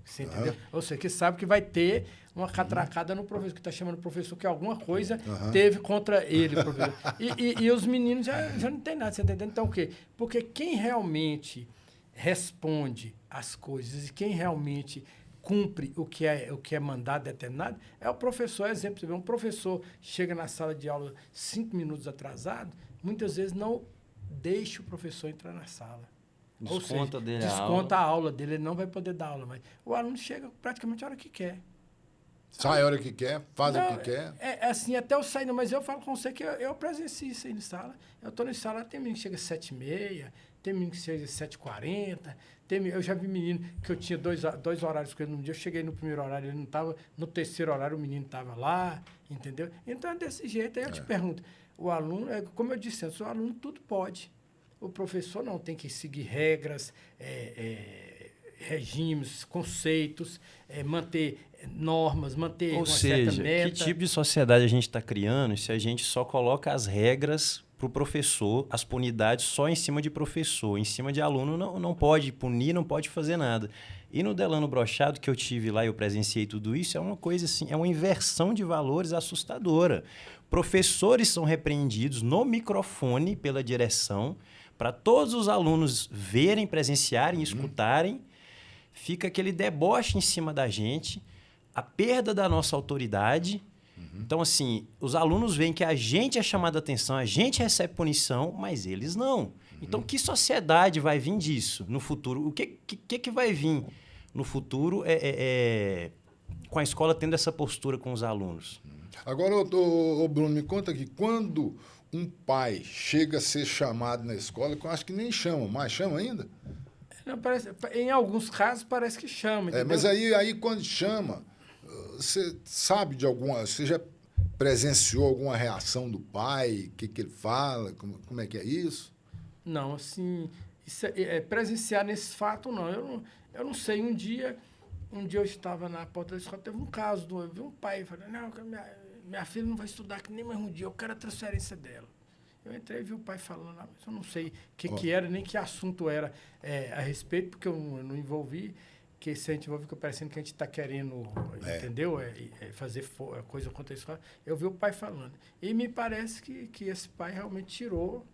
você entendeu? Ou seja, que sabe que vai ter uma catracada no professor, que está chamando o professor que alguma coisa teve contra ele, professor. E os meninos já não tem nada, você está entendendo? Então, o quê? Porque quem realmente responde às coisas e quem realmente cumpre o que é mandado, determinado, é o professor. Exemplo, você vê, um professor chega na sala de aula 5 minutos atrasado, muitas vezes não deixa o professor entrar na sala. Desconta a aula dele, ele não vai poder dar aula, mas o aluno chega praticamente a hora que quer. Sai a hora que quer, faz o que quer. É assim, até eu sair, mas eu falo com você que eu presencio isso aí na sala. Eu estou na sala, tem menino que chega às 7h30, tem menino que chega às 7h40, eu já vi menino que eu tinha dois horários com ele num dia, eu cheguei no primeiro horário, ele não estava, no terceiro horário o menino estava lá, entendeu? Então, é desse jeito. Aí eu te pergunto, o aluno, como eu disse antes, o aluno tudo pode. O professor não tem que seguir regras, regimes, conceitos, manter normas, manter uma certa meta. Ou seja, que tipo de sociedade a gente está criando se a gente só coloca as regras para o professor, as punidades só em cima de professor, em cima de aluno não pode punir, não pode fazer nada. E no Delano Brochado, que eu tive lá, eu presenciei tudo isso, é uma coisa assim, é uma inversão de valores assustadora. Professores são repreendidos no microfone pela direção, para todos os alunos verem, presenciarem, escutarem. Fica aquele deboche em cima da gente, a perda da nossa autoridade. Então, assim, os alunos veem que a gente é chamado a atenção, a gente recebe punição, mas eles não. Então, que sociedade vai vir disso no futuro? O que vai vir no futuro com a escola tendo essa postura com os alunos? Agora, ô Bruno, me conta aqui, quando um pai chega a ser chamado na escola, que eu acho que nem chama, mas chama ainda? Não, em alguns casos parece que chama. Mas aí quando chama, você sabe de alguma... Você já presenciou alguma reação do pai? O que ele fala? Como é que é isso? Não, assim, presenciar nesse fato, não. Eu não sei, um dia eu estava na porta da escola, teve um caso, eu vi um pai falando, não, minha filha não vai estudar aqui nem mais um dia, eu quero a transferência dela. Eu entrei e vi o pai falando lá, mas eu não sei o que era, nem que assunto era a respeito, porque eu não envolvi, que se a gente envolve, fica parecendo que a gente está querendo, entendeu? Fazer coisa contra a escola. Eu vi o pai falando. E me parece que esse pai realmente tirou,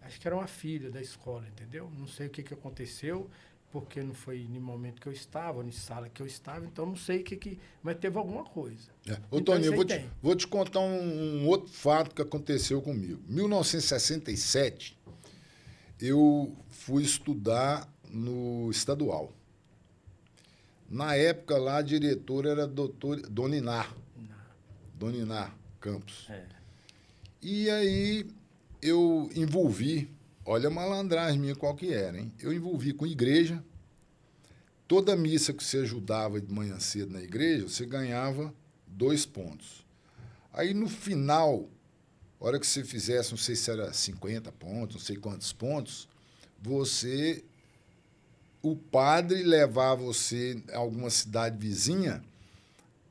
acho que era uma filha da escola, entendeu? Não sei o que aconteceu, porque não foi no momento que eu estava, na sala que eu estava, então não sei mas teve alguma coisa. Ô, então, Toninho, vou te contar um outro fato que aconteceu comigo. Em 1967, eu fui estudar no estadual. Na época lá, a diretora era Dona Iná Campos. E aí eu envolvi, olha a malandragem minha qual que era, hein? Eu envolvi com igreja. Toda missa que você ajudava de manhã cedo na igreja, você ganhava 2 pontos. Aí, no final, a hora que você fizesse, não sei se era 50 pontos, não sei quantos pontos, o padre levava você a alguma cidade vizinha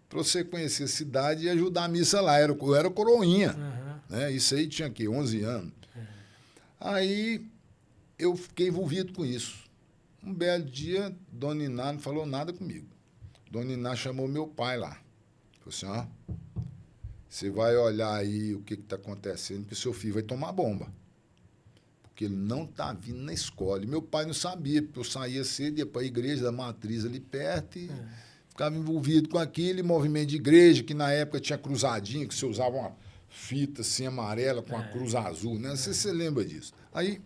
para você conhecer a cidade e ajudar a missa lá. Eu era coroinha. Né? Isso aí tinha, 11 anos. Aí, eu fiquei envolvido com isso. Um belo dia, Dona Iná não falou nada comigo. Dona Iná chamou meu pai lá. Falou assim, você vai olhar aí o que está acontecendo, que o seu filho vai tomar bomba. Porque ele não está vindo na escola. E meu pai não sabia, porque eu saía cedo, ia para a igreja da matriz ali perto e ficava envolvido com aquele movimento de igreja, que na época tinha cruzadinha, que você usava uma fita assim amarela com a cruz azul, né? Não sei se você lembra disso. Aí,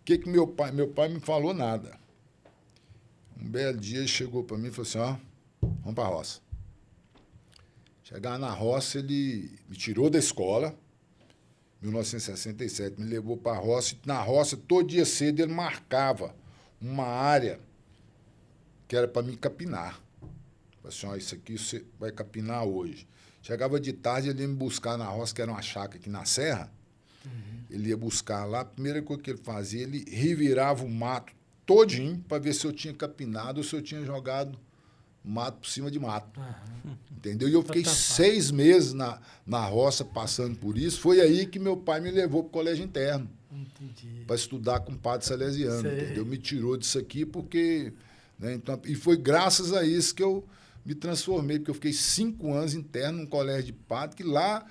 que meu pai me falou nada. Um belo dia ele chegou para mim e falou assim, vamos para a roça. Chegar na roça, ele me tirou da escola, 1967, me levou para a roça, e na roça, todo dia cedo, ele marcava uma área que era para mim capinar. Falei assim, isso aqui você vai capinar hoje. Chegava de tarde, ele ia me buscar na roça, que era uma chácara aqui na serra. Ele ia buscar lá, a primeira coisa que ele fazia, ele revirava o mato todinho para ver se eu tinha capinado ou se eu tinha jogado mato por cima de mato. Entendeu? E eu fiquei 6 meses na roça passando por isso. Foi aí que meu pai me levou para o colégio interno. Para estudar com o padre salesiano. Entendeu? Me tirou disso aqui porque... Né, então, e foi graças a isso que eu me transformei, porque eu fiquei 5 anos interno num colégio de padre, que lá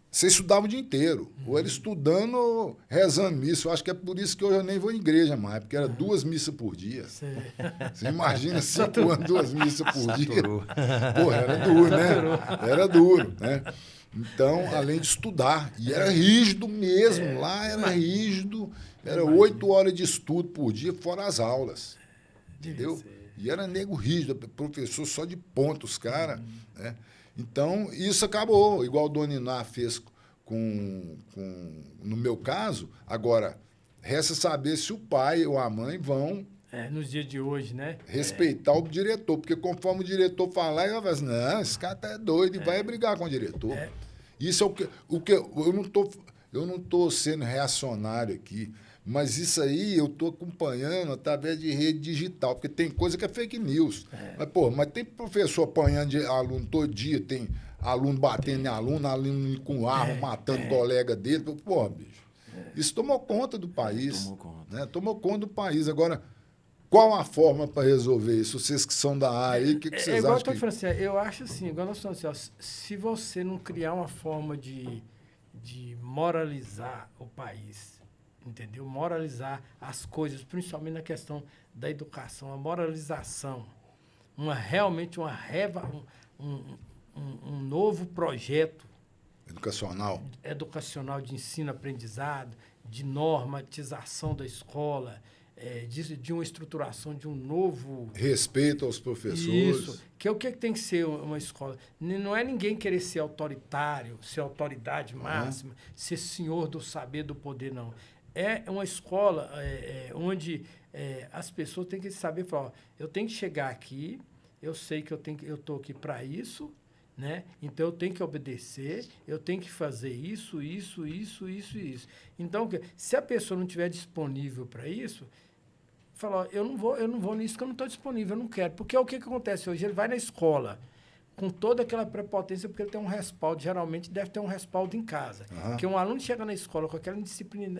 você estudava o dia inteiro. Ou era estudando ou rezando missa. Eu acho que é por isso que hoje eu nem vou em igreja mais, porque era 2 missas por dia. Você imagina 5 anos, 2 missas por dia. Porra, era duro, né? Era duro, né? Então, além de estudar, e era rígido mesmo, lá era rígido, era 8 horas de estudo por dia, fora as aulas. Entendeu? E era nego rígido, professor só de pontos, cara, né? Então, isso acabou, igual o Dona Iná fez no meu caso. Agora, resta saber se o pai ou a mãe vão... nos dias de hoje, né? Respeitar o diretor, porque conforme o diretor falar, ele vai falar assim, não, esse cara tá doido e vai brigar com o diretor. Isso é o que eu não tô sendo reacionário aqui, mas isso aí eu estou acompanhando através de rede digital, porque tem coisa que é fake news. Mas tem professor apanhando de aluno todo dia, tem aluno batendo em aluno com arma, matando colega dele. Pô, bicho, isso tomou conta do país. Tomou conta. Né? Tomou conta do país. Agora, qual a forma para resolver isso? Vocês que são da área, o que vocês igual acham? Eu tô falando assim, eu acho assim, igual nós falamos assim, ó, se você não criar uma forma de moralizar o país, entendeu? Moralizar as coisas, principalmente na questão da educação, a moralização, realmente um novo projeto educacional de ensino, aprendizado, de normatização da escola, de uma estruturação de um novo... Respeito aos professores. Isso, que é o que tem que ser uma escola. Não é ninguém querer ser autoritário, ser autoridade máxima, ser senhor do saber, do poder, não. É uma escola onde as pessoas têm que saber, falar, ó, eu tenho que chegar aqui, eu sei que eu estou aqui para isso, né? Então, eu tenho que obedecer, eu tenho que fazer isso. Então, se a pessoa não estiver disponível para isso, fala, ó, eu não vou nisso que eu não estou disponível, eu não quero. Porque o que acontece hoje? Ele vai na escola com toda aquela prepotência, porque ele tem um respaldo, geralmente deve ter um respaldo em casa. Porque um aluno chega na escola com aquela indisciplina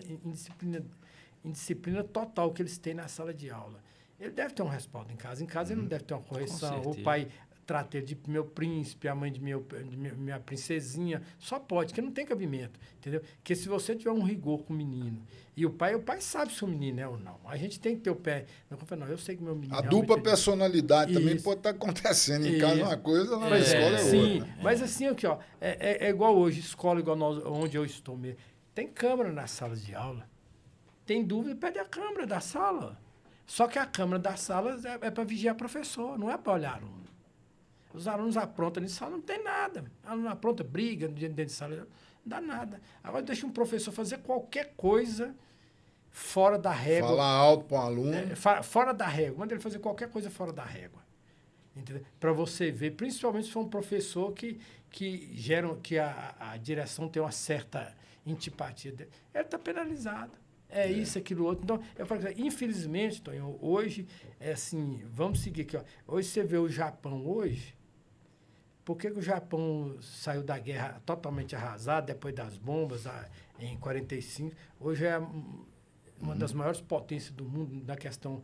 total que eles têm na sala de aula. Ele deve ter um respaldo em casa. Em casa ele não deve ter uma correção. O pai trata ele de meu príncipe, a mãe de minha princesinha. Só pode, porque não tem cabimento, entendeu? Porque se você tiver um rigor com o menino, e o pai sabe se o menino é ou não. A gente tem que ter o pé... Não, eu sei que meu menino... A dupla personalidade também pode estar acontecendo. Em casa uma coisa, lá na escola é sim, outra. Mas assim, aqui, ó, é igual hoje, escola igual onde eu estou mesmo. Tem câmera nas salas de aula. Tem dúvida, pede a câmera da sala. Só que a câmera da sala é para vigiar professor, não é para olhar aluno. Os alunos aprontam em sala, não tem nada. O aluno apronta, briga dentro de sala, não dá nada. Agora deixa um professor fazer qualquer coisa fora da régua. Falar alto para o aluno. Fora da régua. Manda ele fazer qualquer coisa fora da régua. Para você ver, principalmente se for um professor que a direção tem uma certa antipatia dele. Ele está penalizado. Isso, aquilo, outro. Então, eu falo, infelizmente, Tonho, hoje, assim, vamos seguir aqui. Ó. Hoje você vê o Japão hoje. Por que o Japão saiu da guerra totalmente arrasado, depois das bombas, em 1945? Hoje é uma das maiores potências do mundo na questão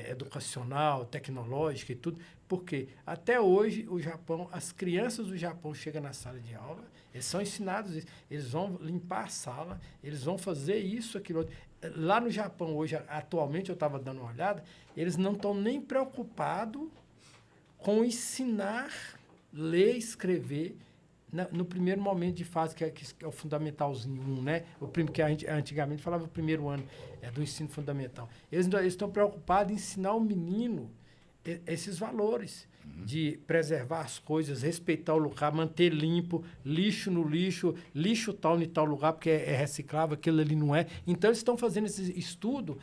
educacional, tecnológica e tudo. Porque até hoje o Japão, as crianças do Japão chegam na sala de aula, eles são ensinados isso, eles vão limpar a sala, eles vão fazer isso, aquilo outro. Lá no Japão hoje, atualmente eu estava dando uma olhada, eles não estão nem preocupados com ensinar, ler, escrever no primeiro momento de fase, que é o fundamentalzinho 1, né? Que a gente antigamente falava o primeiro ano do ensino fundamental. Eles estão preocupados em ensinar o menino esses valores de preservar as coisas, respeitar o lugar, manter limpo, lixo no lixo, lixo tal em tal lugar, porque é reciclável, aquilo ali não é. Então, eles estão fazendo esse estudo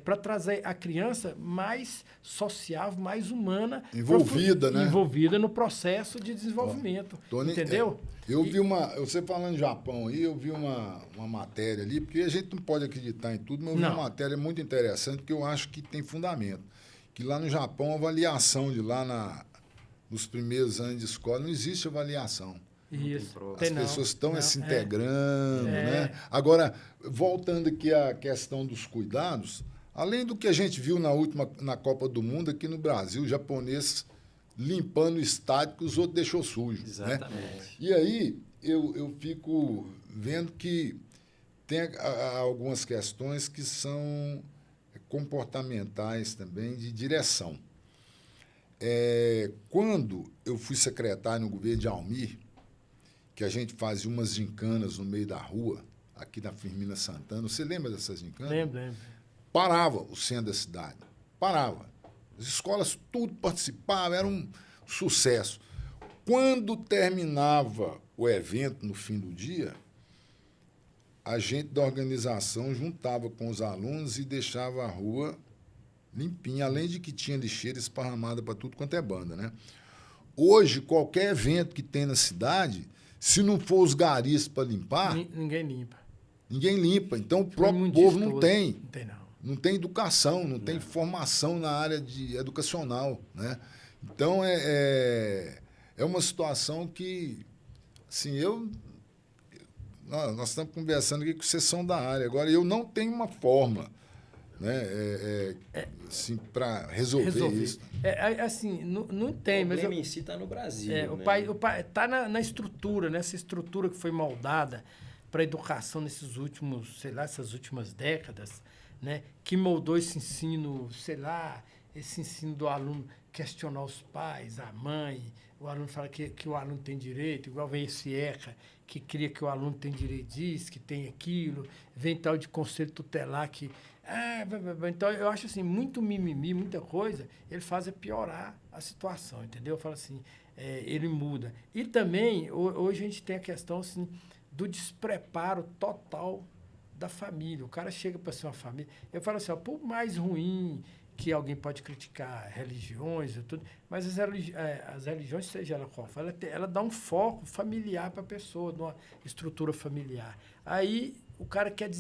para trazer a criança mais sociável, mais humana. Envolvida, né? Envolvida no processo de desenvolvimento. Tony, entendeu? Eu vi você falando de Japão aí, eu vi uma matéria ali, porque a gente não pode acreditar em tudo, mas eu vi uma matéria muito interessante, porque eu acho que tem fundamento. Que lá no Japão, a avaliação de lá nos primeiros anos de escola, não existe avaliação. Isso. As pessoas estão se integrando, né? Agora, voltando aqui à questão dos cuidados, além do que a gente viu na Copa do Mundo, aqui no Brasil, o japonês limpando o estádio que os outros deixou sujo. Exatamente. Né? E aí, eu fico vendo que tem algumas questões que são comportamentais também, de direção. Quando eu fui secretário no governo de Almir, que a gente fazia umas gincanas no meio da rua, aqui na Firmina Santana, você lembra dessas gincanas? Lembro. Parava o centro da cidade, parava. As escolas tudo participavam, era um sucesso. Quando terminava o evento, no fim do dia, a gente da organização juntava com os alunos e deixava a rua limpinha, além de que tinha lixeira esparramada para tudo quanto é banda, né? Hoje, qualquer evento que tem na cidade, se não for os garis para limpar... Ninguém limpa. Ninguém limpa. Então, o próprio povo não tem. Não tem, não. Não tem educação, não tem formação na área educacional, né? Então, é uma situação que assim, nós estamos conversando aqui que vocês são da área. Agora, eu não tenho uma forma, né, assim, para resolver isso. Assim, não tem, mas... O problema em si está no Brasil, né? né? O pai está na estrutura, nessa estrutura que foi moldada para a educação nesses últimos, sei lá, essas últimas décadas, né? Que moldou esse ensino, sei lá, esse ensino do aluno questionar os pais, a mãe, o aluno fala que o aluno tem direito, igual vem esse ECA, que cria que o aluno tem direito disso, que tem aquilo, vem tal de conselho tutelar que... então, eu acho assim, muito mimimi, muita coisa, ele faz piorar a situação, entendeu? Eu falo assim, ele muda. E também, hoje a gente tem a questão assim, do despreparo total da família. O cara chega para ser uma família... Eu falo assim, por mais ruim que alguém pode criticar religiões e tudo, mas as religiões, seja ela qual for, ela dá um foco familiar para a pessoa, numa estrutura familiar. Aí o cara quer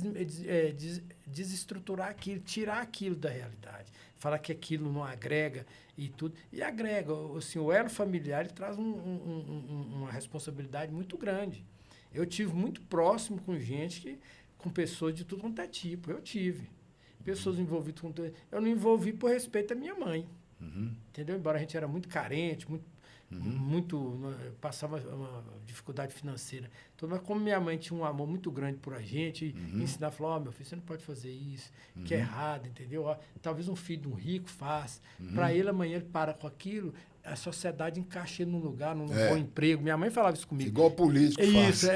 desestruturar aquilo, tirar aquilo da realidade, falar que aquilo não agrega e tudo. E agrega. Assim, o elo familiar ele traz uma responsabilidade muito grande. Eu tive muito próximo com gente, com pessoas de tudo quanto é tipo. Eu tive. Pessoas envolvidas com... Eu não envolvi por respeito à minha mãe. Uhum. Entendeu? Embora a gente era muito carente, muito passava uma dificuldade financeira. Então, mas como minha mãe tinha um amor muito grande por a gente, ensinar, falou, meu filho, você não pode fazer isso, que é errado, entendeu? Ó, talvez um filho de um rico faça. Para ele, amanhã, ele para com aquilo, a sociedade encaixa ele num lugar, num bom emprego. Minha mãe falava isso comigo. Igual político faz. Isso,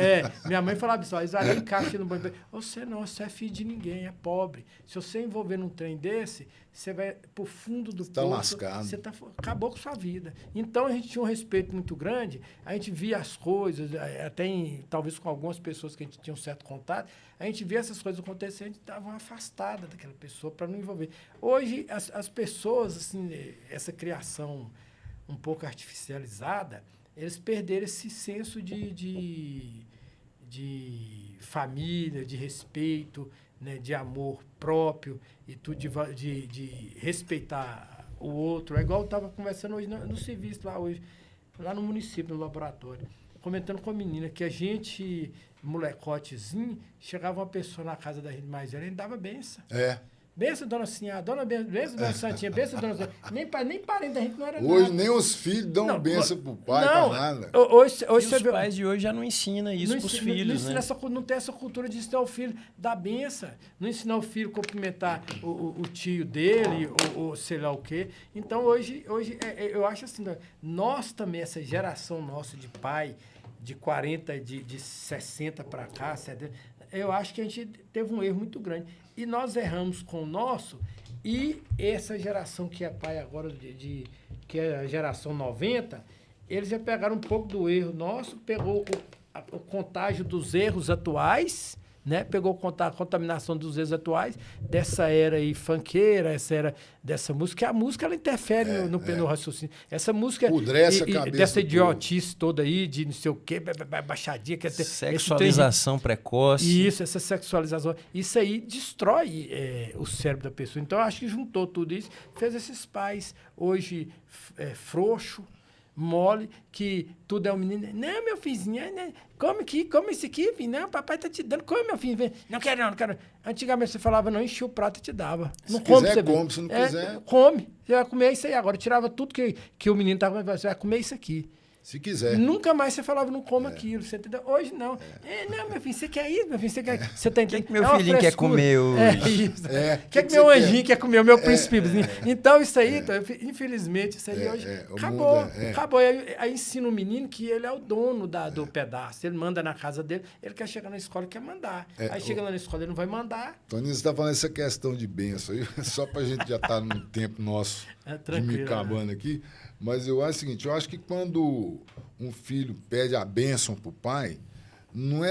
Minha mãe falava isso, Israel encaixa num bom emprego. Você é filho de ninguém, é pobre. Se você envolver num trem desse, você vai pro fundo do poço. Lascado. Você acabou com sua vida. Então, a gente tinha um respeito muito grande, a gente via as coisas, até talvez com algumas pessoas que a gente tinha um certo contato, a gente via essas coisas acontecendo, a gente estava afastada daquela pessoa para não envolver. Hoje, as pessoas, assim, essa criação um pouco artificializada, eles perderam esse senso de família, de respeito, né, de amor próprio e tudo, de respeitar o outro. É igual eu estava conversando hoje no serviço lá hoje, lá no município, no laboratório, comentando com a menina que a gente, molecotezinho, chegava uma pessoa na casa da gente mais velha e dava benção. Benção, dona Sinhá, benção, dona Santinha, benção, dona Santinha. Nem parente da gente não era hoje nada. nem os filhos dão benção pro pai, não, pra nada. Hoje os pais de hoje já não ensinam isso pros filhos, né? Não tem essa cultura de ensinar o filho dar benção, não ensinar o filho a cumprimentar o tio dele, ou sei lá o quê. Então, hoje eu acho assim, nós também, essa geração nossa de pai, de 40, de 60 para cá, 70, eu acho que a gente teve um erro muito grande. E nós erramos com o nosso, e essa geração que é pai agora, que é a geração 90, eles já pegaram um pouco do erro nosso, pegou o contágio dos erros atuais, né? Pegou a contaminação dos erros atuais, dessa era aí funkeira, essa era dessa música, que a música ela interfere no raciocínio. Essa música dessa idiotice toda aí, de não sei o quê, baixadinha. Sexualização precoce. Isso, essa sexualização. Isso aí destrói o cérebro da pessoa. Então, eu acho que juntou tudo isso, fez esses pais hoje frouxo, mole, que tudo é um menino. Não, meu filhinho, né? Come isso aqui, filho. Não, papai tá te dando. Come, meu filho. Não quero, não quero. Antigamente você falava, não, enchia o prato e te dava. Não se come, quiser, você come. Se não quiser... Come. Você vai comer isso aí. Agora, tirava tudo que o menino tava comendo. Você vai comer isso aqui. Se quiser. Nunca mais você falava, não coma aquilo. Você entendeu? Hoje, não. Não, meu filho, você quer isso? Meu filho, você quer... Você tá entendendo? O que meu filhinho quer comer hoje? Isso. Quer que meu anjinho quer comer, o meu príncipezinho. Então, isso aí, infelizmente, isso aí hoje acabou. Acabou. Aí ensina o menino que ele é o dono do pedaço. Ele manda na casa dele, ele quer chegar na escola e quer mandar. Aí chega lá na escola, ele não vai mandar. Toninho, você está falando essa questão de benção aí, só para a gente já estar no tempo nosso de me acabando aqui. Mas eu acho o seguinte, eu acho que quando um filho pede a bênção para o pai, não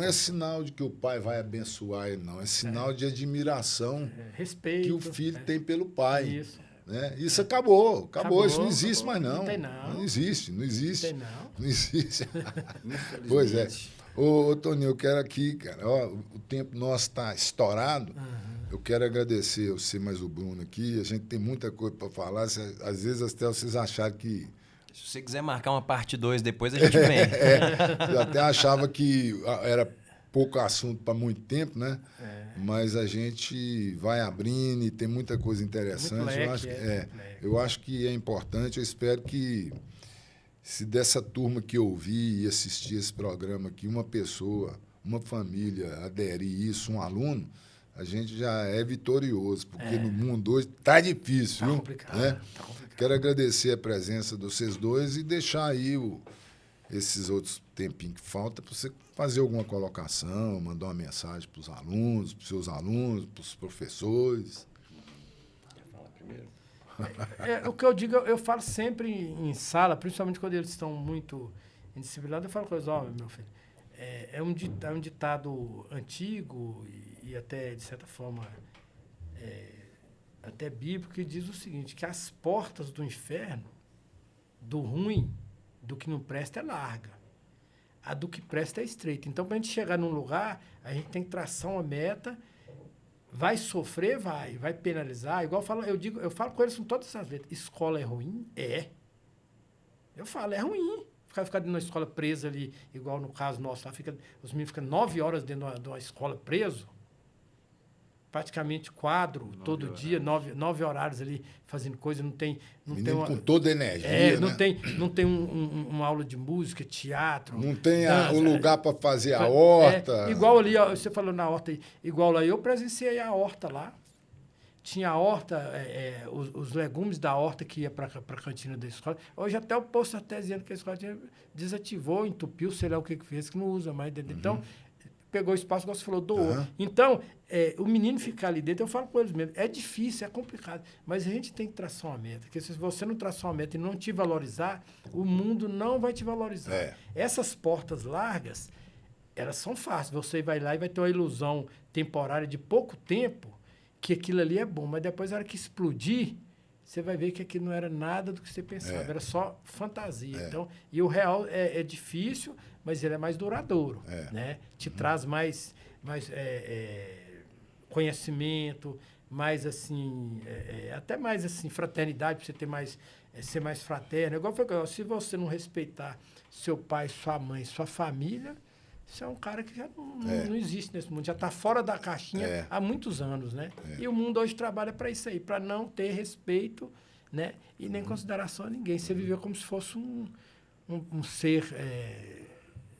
é sinal de que o pai vai abençoar ele, não. É sinal de admiração respeito, que o filho tem pelo pai. Isso. Né? Isso acabou. Isso não existe mais, não. Não tem, não. Não existe. Não tem, não. Não existe. Pois é. Ô, Toninho, eu quero aqui, cara, o tempo nosso está estourado. Eu quero agradecer você mais o Bruno aqui. A gente tem muita coisa para falar. Às vezes até vocês acharam que Se você quiser marcar uma parte 2 depois, a gente vem. Eu até achava que era pouco assunto para muito tempo, né? Mas a gente vai abrindo e tem muita coisa interessante. Muito leque, eu acho que é importante. Eu espero que, se dessa turma que ouvir e assistir esse programa aqui, uma pessoa, uma família aderir isso, um aluno, a gente já é vitorioso, porque no mundo hoje está difícil, viu? Complicado, Né? tá complicado. Quero agradecer a presença de vocês dois e deixar aí esses outros tempinhos que falta para você fazer alguma colocação, mandar uma mensagem para os alunos, para os seus alunos, para os professores. O que eu digo, eu falo sempre em sala, principalmente quando eles estão muito indisciplinados, eu falo com eles, meu filho, é um ditado antigo e até, de certa forma, até bíblico, que diz o seguinte, que as portas do inferno, do ruim, do que não presta, é larga. A do que presta é estreita. Então, para a gente chegar num lugar, a gente tem que traçar uma meta. Vai sofrer? Vai penalizar. Igual eu falo com eles com todas essas letras. Escola é ruim? É. Eu falo, é ruim. Ficar dentro de uma escola presa ali, igual no caso nosso, lá os meninos ficam 9 horas dentro de uma escola preso. Praticamente quadro, todo dia, 9 horários ali fazendo coisa, não tem com toda a energia, não né? não tem uma aula de música, teatro. Não tem dança, o lugar para fazer a horta. Igual ali, ó, você falou na horta, igual lá, eu presenciei a horta lá. Tinha a horta, os legumes da horta que ia para a cantina da escola. Hoje até o posto artesiano que a escola desativou, entupiu, sei lá o que fez, que não usa mais. Então, pegou o espaço, como você falou, doou. Então, o menino ficar ali dentro, eu falo com eles mesmo, é difícil, é complicado, mas a gente tem que traçar uma meta, porque se você não traçar uma meta e não te valorizar, o mundo não vai te valorizar. Essas portas largas, elas são fáceis, você vai lá e vai ter uma ilusão temporária de pouco tempo, que aquilo ali é bom, mas depois, na hora que explodir, você vai ver que aquilo não era nada do que você pensava, era só fantasia. Então, e o real é difícil, mas ele é mais duradouro, né? Te traz mais conhecimento, mais assim, até mais assim, fraternidade, para você ter mais, ser mais fraterno. Igual foi, se você não respeitar seu pai, sua mãe, sua família, você é um cara que já não existe nesse mundo, já está fora da caixinha há muitos anos, né? E o mundo hoje trabalha para isso aí, para não ter respeito, né? E nem consideração a ninguém. Você viveu como se fosse um ser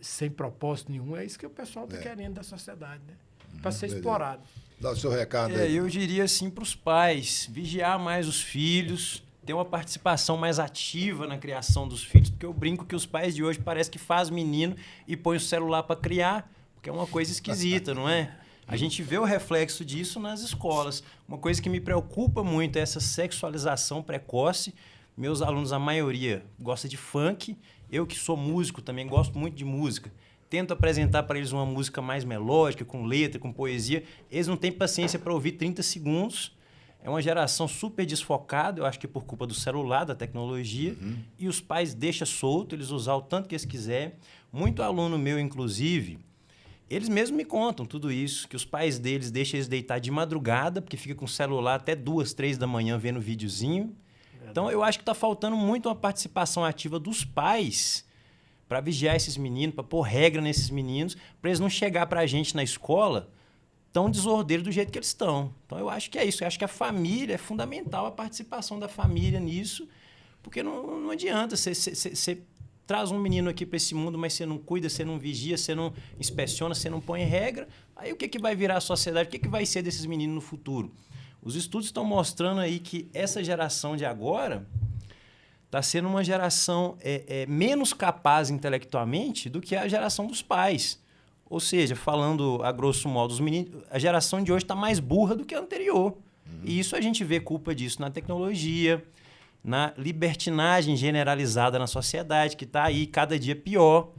sem propósito nenhum. É isso que o pessoal está querendo da sociedade, né? Para ser explorado. Dá o seu recado aí. Eu diria assim para os pais, vigiar mais os filhos, ter uma participação mais ativa na criação dos filhos, porque eu brinco que os pais de hoje parece que faz menino e põe o celular para criar, porque é uma coisa esquisita, não é? A gente vê o reflexo disso nas escolas. Uma coisa que me preocupa muito é essa sexualização precoce. Meus alunos, a maioria, gosta de funk. Eu, que sou músico, também gosto muito de música. Tento apresentar para eles uma música mais melódica, com letra, com poesia. Eles não têm paciência para ouvir 30 segundos. É uma geração super desfocada, eu acho que por culpa do celular, da tecnologia. E os pais deixam solto, eles usam o tanto que eles quiserem. Muito aluno meu, inclusive, eles mesmos me contam tudo isso, que os pais deles deixam eles deitar de madrugada, porque fica com o celular até 2, 3 da manhã vendo videozinho. Então, eu acho que está faltando muito uma participação ativa dos pais para vigiar esses meninos, para pôr regra nesses meninos, para eles não chegar para a gente na escola tão desordeiros do jeito que eles estão. Então, eu acho que é isso. Eu acho que a família é fundamental, a participação da família nisso, porque não adianta você traz um menino aqui para esse mundo, mas você não cuida, você não vigia, você não inspeciona, você não põe regra. Aí o que vai virar a sociedade? O que vai ser desses meninos no futuro? Os estudos estão mostrando aí que essa geração de agora está sendo uma geração menos capaz intelectualmente do que a geração dos pais. Ou seja, falando a grosso modo, os meninos, a geração de hoje está mais burra do que a anterior. E isso a gente vê culpa disso na tecnologia, na libertinagem generalizada na sociedade, que está aí cada dia pior.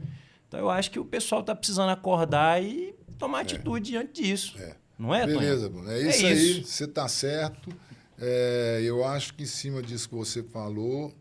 Então, eu acho que o pessoal está precisando acordar e tomar atitude diante disso. Não é, Beleza, Tonho? Bruno. É isso aí, você está certo. Eu acho que em cima disso que você falou,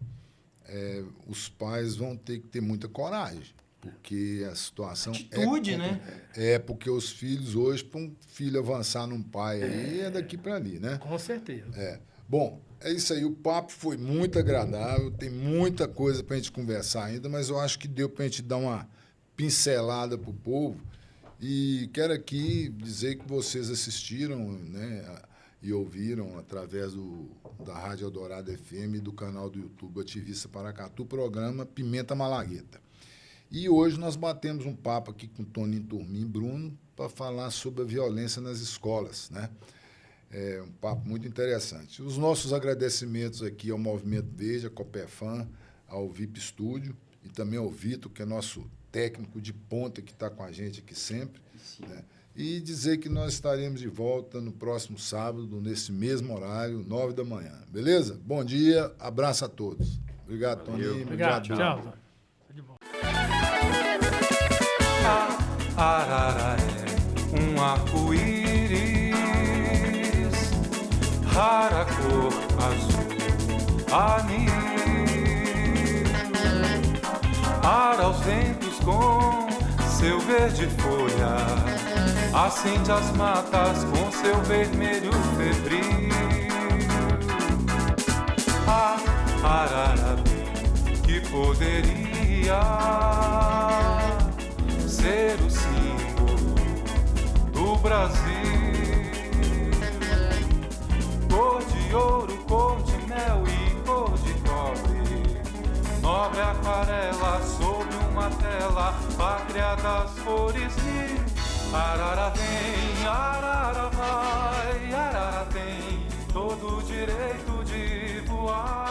os pais vão ter que ter muita coragem. porque a situação Atitude, né? É, porque os filhos hoje, para um filho avançar num pai aí, é daqui para ali, né? Com certeza. Bom, é isso aí. O papo foi muito agradável, tem muita coisa para a gente conversar ainda, mas eu acho que deu para a gente dar uma pincelada para o povo. E quero aqui dizer que vocês assistiram, né, e ouviram através da Rádio Eldorado FM e do canal do YouTube Ativista Paracatu, o programa Pimenta Malagueta. E hoje nós batemos um papo aqui com Toninho Turmin e Bruno para falar sobre a violência nas escolas, né? É um papo muito interessante. Os nossos agradecimentos aqui ao Movimento Verde, a Copefam, ao VIP Studio e também ao Vitor, que é nosso técnico de ponta que está com a gente aqui sempre, né? E dizer que nós estaremos de volta no próximo sábado, nesse mesmo horário, 9 da manhã. Beleza? Bom dia, abraço a todos. Obrigado, Toninho. Obrigado, tchau. Arara é um arco-íris, rara cor azul, anil. Ara aos ventos com seu verde folha, acende as matas com seu vermelho febril. A arara que poderia ser o símbolo do Brasil. Cor de ouro, cor de mel e cor de cobre, nobre aquarela sob uma tela, pátria das flores mil. Arara vem, arara vai, arara tem todo o direito de voar.